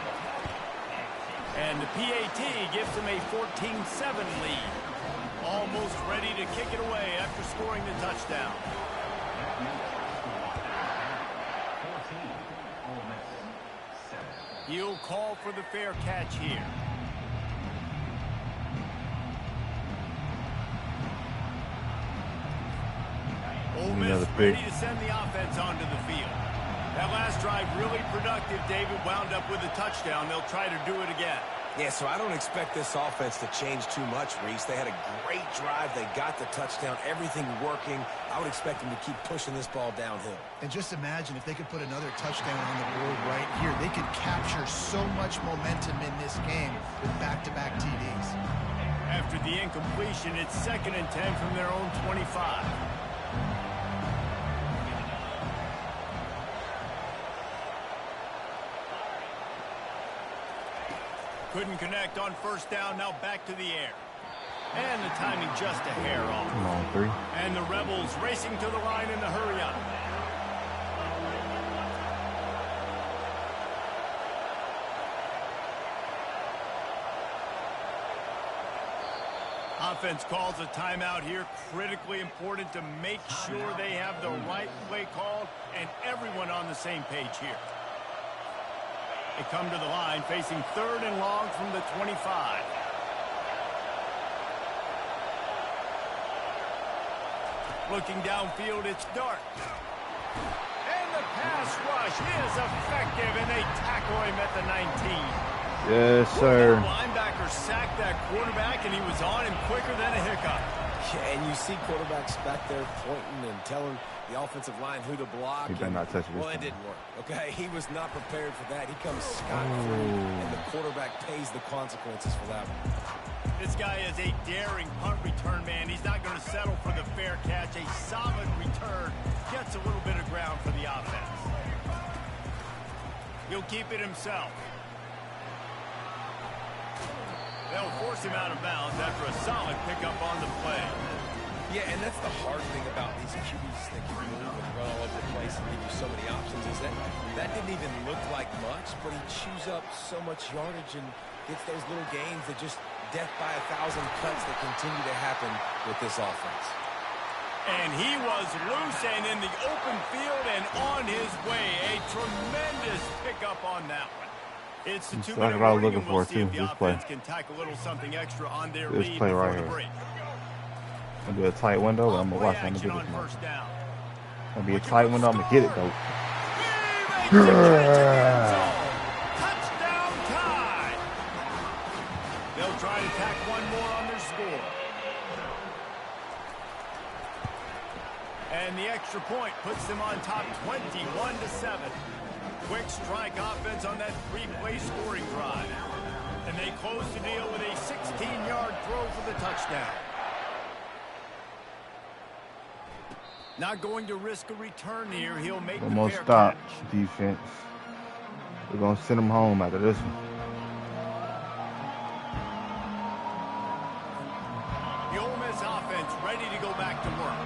B: And the PAT gives him a 14-7 lead. Almost ready to kick it away after scoring the touchdown. He'll call for the fair catch here. Ole Miss ready to send the offense onto the field. That last drive really productive. David wound up with a touchdown. They'll try to do it again.
D: Yeah, so I don't expect this offense to change too much, Reese. They had a great drive. They got the touchdown. Everything working. I would expect them to keep pushing this ball downhill.
C: And just imagine if they could put another touchdown on the board right here. They could capture so much momentum in this game with back-to-back TDs.
B: After the incompletion, it's 2nd and 10 from their own 25. Couldn't connect on first down. Now back to the air. And the timing just a hair off.
A: Come on, 3.
B: And the Rebels racing to the line in the hurry up. Offense calls a timeout here. Critically important to make sure they have the right play called and everyone on the same page here. They come to the line facing 3rd and long from the 25. Looking downfield, it's Dart. And the pass rush is effective, and they tackle him at the 19.
A: Yes, sir.
B: The linebacker sacked that quarterback, and he was on him quicker than a hiccup.
D: Yeah, and you see quarterbacks back there pointing and telling the offensive line who to block.
A: He better not touch this.
D: Well, it didn't work. Okay, he was not prepared for that. He comes scot-free, and the quarterback pays the consequences for that one.
B: This guy is a daring punt return man. He's not going to settle for the fair catch. A solid return gets a little bit of ground for the offense. He'll keep it himself. They'll force him out of bounds after a solid pickup on the play.
D: Yeah, and that's the hard thing about these QBs that can move and run all over the place and give you so many options is that didn't even look like much, but he chews up so much yardage and gets those little gains that just death by 1,000 cuts that continue to happen with this offense.
B: And he was loose and in the open field and on his way. A tremendous pickup on that one. It's the 2-minute warning, and we'll see if the offense can tack a little something extra on their lead before the break.
A: Gonna be a tight window, but I'm gonna watch. I'm gonna get this one. Gonna be a tight window. I'm gonna get it though.
B: Touchdown tie. They'll try to tack one more on their score. And the extra point puts them on top 21-7. Quick strike offense on that 3-play scoring drive. And they close the deal with a 16-yard throw for the touchdown. Not going to risk a return here. He'll make the fair
A: stop
B: catch.
A: Defense. We're going to send them home after this one.
B: The Ole Miss offense ready to go back to work.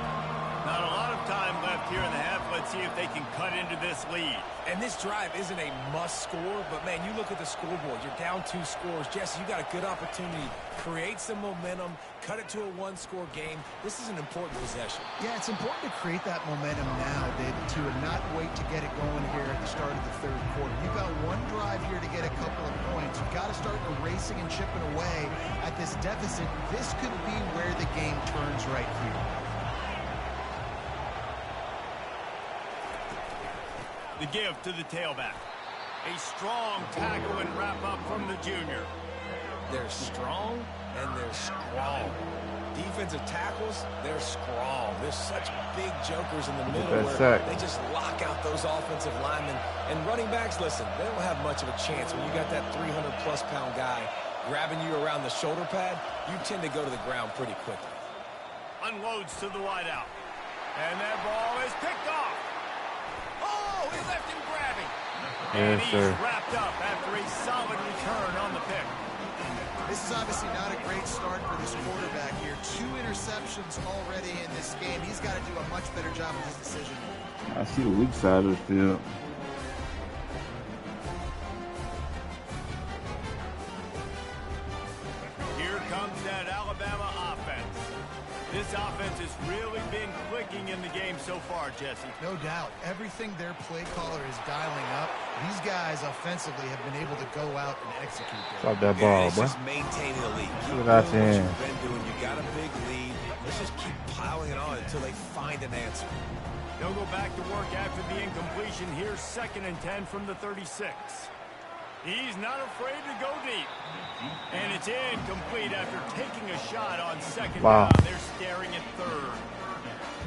B: Not a lot of time left here in the half. Let's see if they can cut into this lead.
D: And this drive isn't a must score, but, man, you look at the scoreboard. You're down 2 scores. Jesse, you got a good opportunity. Create some momentum. Cut it to a 1-score game. This is an important possession.
C: Yeah, it's important to create that momentum now, David, too, and not wait to get it going here at the start of the 3rd quarter. You've got one drive here to get a couple of points. You've got to start racing and chipping away at this deficit. This could be where the game turns right here.
B: The give to the tailback. A strong tackle and wrap up from the junior.
D: They're strong, and they're strong. Defensive tackles, they're strong. There's such big jokers in the middle where they just lock out those offensive linemen. And running backs, listen, they don't have much of a chance. When you got that 300-plus pound guy grabbing you around the shoulder pad, you tend to go to the ground pretty quickly.
B: Unloads to the wideout. And that ball is picked off. Oh, he left him grabbing. And he's wrapped up after a solid return on the pick.
C: This is obviously not a great start for this quarterback here. 2 interceptions already in this game. He's got to do a much better job of his decision.
A: I see the weak side of the field.
B: Here comes that Alabama offense. This offense has really been clicking in the game so far, Jesse.
C: No doubt. Everything their play caller is dialing up, these guys offensively have been able to go out and execute.
A: Stop that ball, bro.
D: Just maintaining the lead. Keep
A: Look at
D: doing what
A: that.
D: you've been doing. You got a big lead. Let's just keep piling it on until they find an answer.
B: They'll go back to work after the incompletion. Here's 2nd and 10 from the 36. He's not afraid to go deep. And it's incomplete after taking a shot on 2nd down. They're staring at 3rd.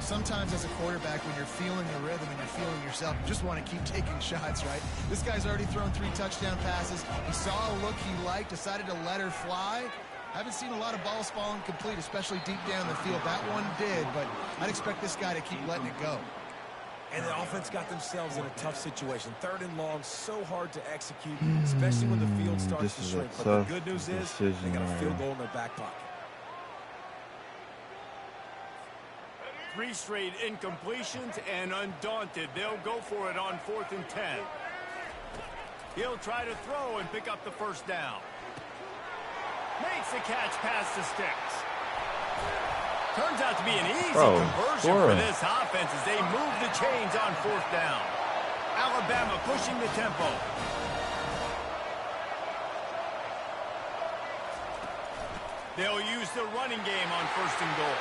C: Sometimes as a quarterback, when you're feeling the rhythm and you're feeling yourself, you just want to keep taking shots, right? This guy's already thrown 3 touchdown passes. He saw a look he liked, decided to let her fly. I haven't seen a lot of balls falling complete, especially deep down the field. That one did, but I'd expect this guy to keep letting it go.
D: And the offense got themselves in a tough situation. 3rd and long, so hard to execute, especially when the field starts to shrink. But the good news is they got a field goal in their back pocket.
B: 3 straight incompletions, and undaunted, they'll go for it on 4th and 10. He'll try to throw and pick up the 1st down. Makes the catch past the sticks. Turns out to be an easy conversion for this offense as they move the chains on 4th down. Alabama pushing the tempo. They'll use the running game on 1st and goal.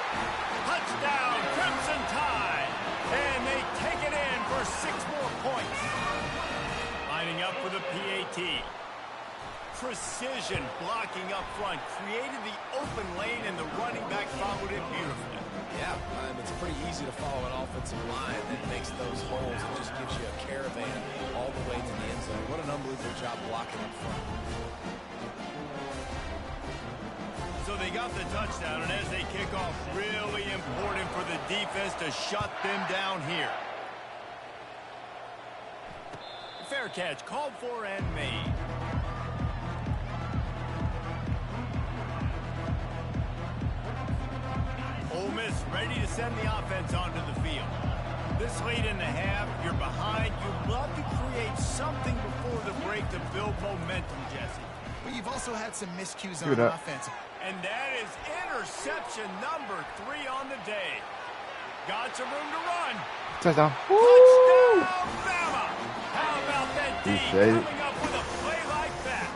B: Touchdown, Crimson Tide. And they take it in for 6 more points. Lining up for the PAT. Precision blocking up front. Created the open lane, and the running back followed it beautifully.
D: Yeah, it's pretty easy to follow an offensive line that makes those holes and just gives you a caravan all the way to the end zone. What an unbelievable job blocking up front.
B: So they got the touchdown, and as they kick off, really important for the defense to shut them down here. Fair catch called for and made. Ole Miss ready to send the offense onto the field. This late in the half, you're behind. You'd love to create something before the break to build momentum, Jesse.
C: But you've also had some miscues on offense.
B: And that is interception number 3 on the day. Got some room to run.
A: Touchdown.
B: Touchdown, Bama. How about that D coming up with a play like that?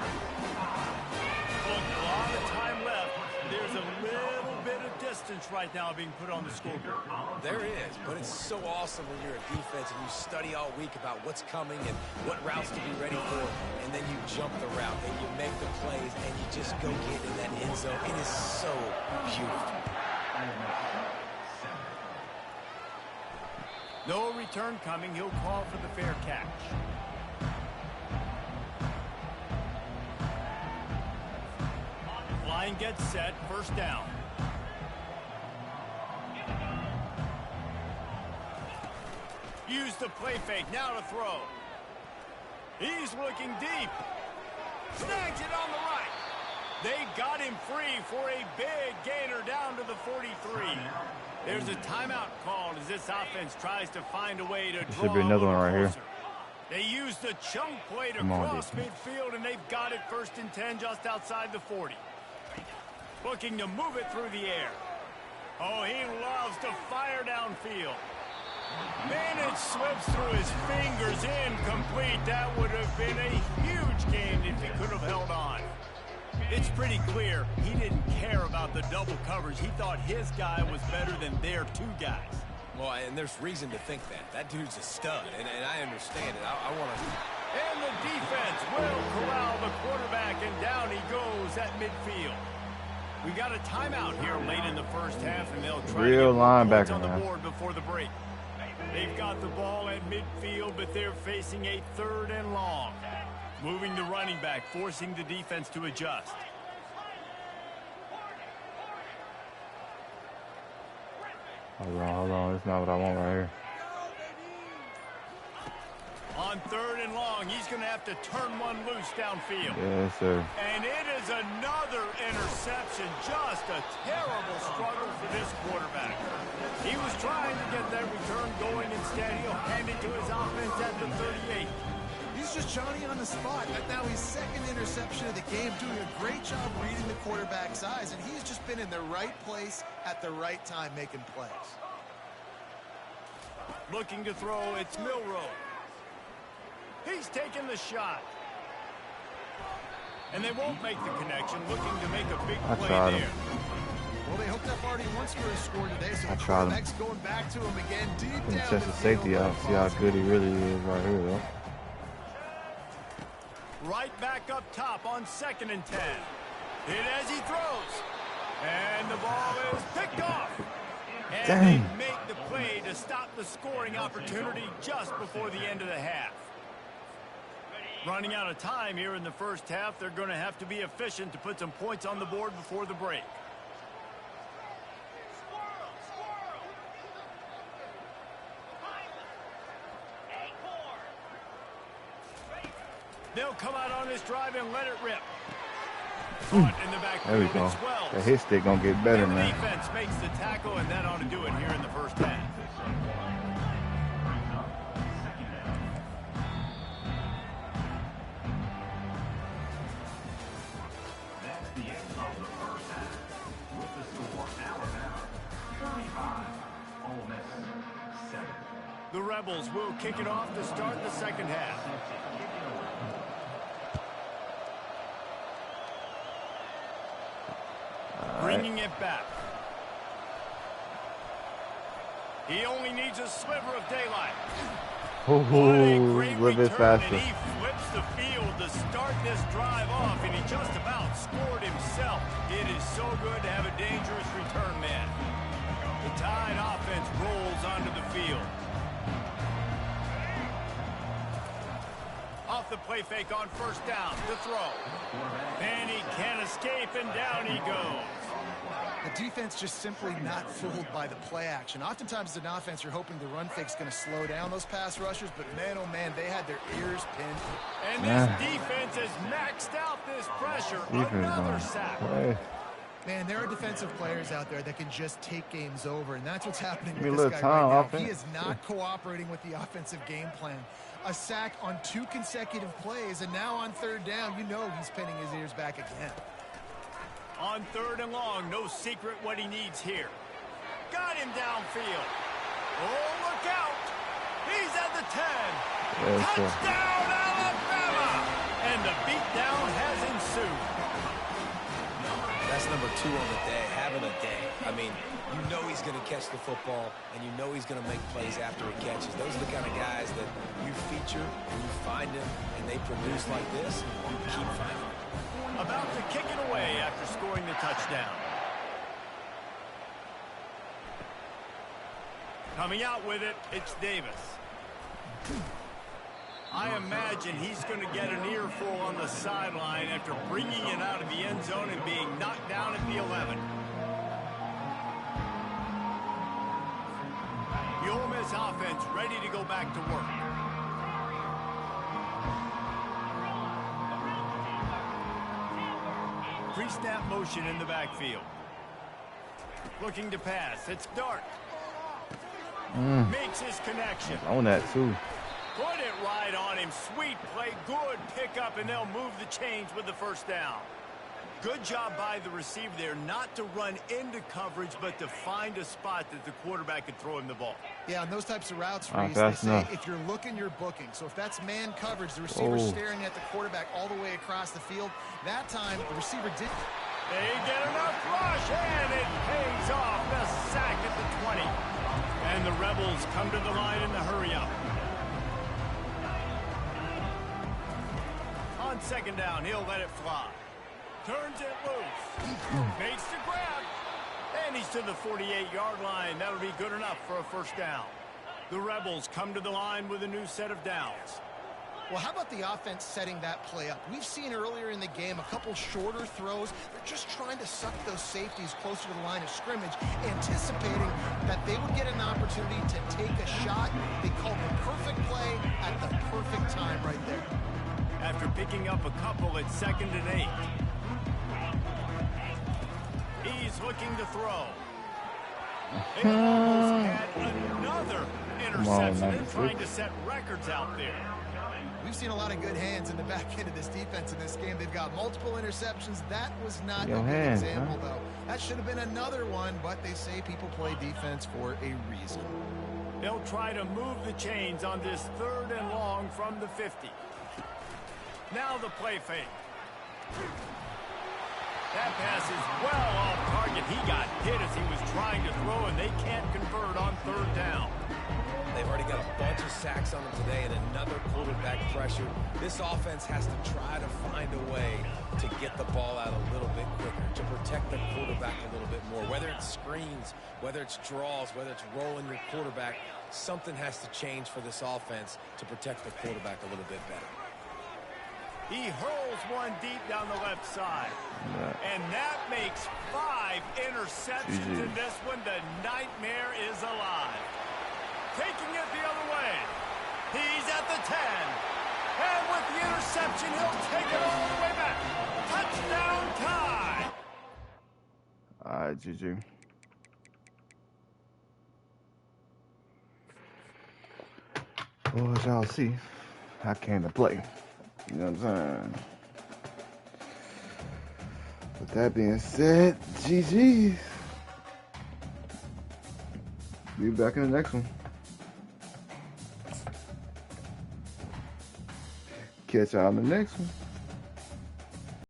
B: Look, a lot of time left. There's a little bit of distance right now being put on the scoreboard.
D: There is, but it's so awesome when you're a defense and you study all week about what's coming and what routes to be ready for, and then you jump the route and you make the plays and you just go get in that end zone. It is so beautiful.
B: No return coming. He'll call for the fair catch. Line gets set. 1st down. Use the play fake. Now to throw. He's looking deep. Snags it on the right. They got him free for a big gainer down to the 43. There's a timeout called as this offense tries to find a way to draw.
A: Should be another one right here.
B: They use the chunk play to cross midfield, and they've got it 1st and 10 just outside the 40. Looking to move it through the air. Oh, he loves to fire downfield. Man, it slips through his fingers, incomplete. That would have been a huge gain if he could have held on. It's pretty clear he didn't care about the double coverage. He thought his guy was better than their 2 guys.
D: Well, and there's reason to think that. That dude's a stud, and I understand it. I want to...
B: And the defense will corral the quarterback back, and down he goes at midfield. We got a timeout here late in the first half, and they'll try
A: Real
B: to get points
A: linebacker,
B: on the
A: man.
B: board before the break. They've got the ball at midfield, but they're facing a 3rd and long. Moving the running back, forcing the defense to adjust.
A: Hold on. That's not what I want right here.
B: On 3rd and long, he's going to have to turn one loose downfield.
A: Yes, sir.
B: And it is another interception. Just a terrible struggle for this quarterback. He was trying to get that return going. Instead, he'll hand it to his offense at the 38.
C: He's just Johnny on the spot. Now his 2nd interception of the game, doing a great job reading the quarterback's eyes, and he's just been in the right place at the right time making plays.
B: Looking to throw, it's Milroe. He's taking the shot. And they won't make the connection, looking to make a big play there.
C: Well, they hooked up already once for a score today, so the
A: tried him.
C: quarterback's going back to him again deep
A: Put
C: down
A: chest
C: the
A: of safety
C: field.
A: out. See how good he really is right here, though.
B: Right back up top on 2nd and 10. Hit as he throws. And the ball is picked off. And
A: Dang.
B: they make the play to stop the scoring opportunity just before the end of the half. Running out of time here in the first half, they're going to have to be efficient to put some points on the board before the break. They'll come out on this drive and let it rip. Caught in the backfield.
A: There we go.
B: It's Wells.
A: The hit stick gonna get better,
B: And the
A: man.
B: defense makes the tackle, and that ought to do it here in the first half. The Rebels will kick it off to start the second half. Bringing it back. He only needs a sliver of daylight.
A: Oh,
B: What a
A: a
B: great
A: little bit
B: return,
A: faster.
B: and he flips the field to start this drive off, and he just about scored himself. It is so good to have a dangerous return man. The Tide offense rolls onto the field. Off the play fake on 1st down to throw. And he can't escape, and down he goes.
C: The defense just simply not fooled by the play action. Oftentimes as an offense, you're hoping the run fake's going to slow down those pass rushers, but man, oh man, they had their ears pinned.
B: And this defense has maxed out this pressure. Another sack.
C: Man, there are defensive players out there that can just take games over, and that's what's happening
A: Give me
C: with
A: a
C: this
A: little
C: guy
A: time,
C: right now.
A: offense.
C: He is not cooperating with the offensive game plan. A sack on 2 consecutive plays, and now on 3rd down, you know he's pinning his ears back again.
B: On 3rd and long, no secret what he needs here. Got him downfield. Oh, look out. He's at the 10.
A: Yes, sir.
B: Touchdown, Alabama. And the beatdown has ensued.
D: That's number 2 on the day, having a day. I mean, you know he's going to catch the football, and you know he's going to make plays after he catches. Those are the kind of guys that you feature, and you find them, and they produce like this, and you keep finding them.
B: About to kick it away after scoring the touchdown. Coming out with it, it's Davis. I imagine he's going to get an earful on the sideline after bringing it out of the end zone and being knocked down at the 11. The Ole Miss offense ready to go back to work. Pre-snap motion in the backfield. Looking to pass. It's Dart. Makes his connection.
A: On that, too.
B: Put it right on him. Sweet play. Good pickup, and they'll move the chains with the 1st down. Good job by the receiver there not to run into coverage, but to find a spot that the quarterback could throw him the ball.
C: Yeah, on those types of routes, Reese, they
A: that's
C: say
A: enough.
C: if you're looking, you're booking. So if that's man coverage, the receiver's staring at the quarterback all the way across the field. That time, the receiver did.
B: They get enough rush, and it pays off. The sack at the 20. And the Rebels come to the line in the hurry-up. On On second down, he'll let it fly. Turns it loose. Makes the grab. And he's to the 48-yard line. That'll be good enough for a first down. The Rebels come to the line with a new set of downs.
C: Well, how about the offense setting that play up? We've seen earlier in the game a couple shorter throws. They're just trying to suck those safeties closer to the line of scrimmage, anticipating that they would get an opportunity to take a shot. They called the perfect play at the perfect time right there.
B: After picking up a couple at 2nd and 8. He's looking to throw. They almost had another interception. They're trying to set records out there.
C: We've seen a lot of good hands in the back end of this defense in this game. They've got multiple interceptions. That was not a good example, though. That should have been another one, but they say people play defense for a reason.
B: They'll try to move the chains on this 3rd and long from the 50. Now the play fake. That pass is well off target. He got hit as he was trying to throw, and they can't convert on 3rd down.
D: They've already got a bunch of sacks on them today and another quarterback pressure. This offense has to try to find a way to get the ball out a little bit quicker, to protect the quarterback a little bit more. Whether it's screens, whether it's draws, whether it's rolling your quarterback, something has to change for this offense to protect the quarterback a little bit better.
B: He hurls one deep down the left side. And that makes 5 interceptions in this one. The nightmare is alive. Taking it the other way. He's at the 10. And with the interception, he'll take it all the way back. Touchdown tie.
A: All right, GG. Well, as y'all see, I came to play. You know what I'm saying? With that being said, GG. Be back in the next one. Catch y'all in the next one.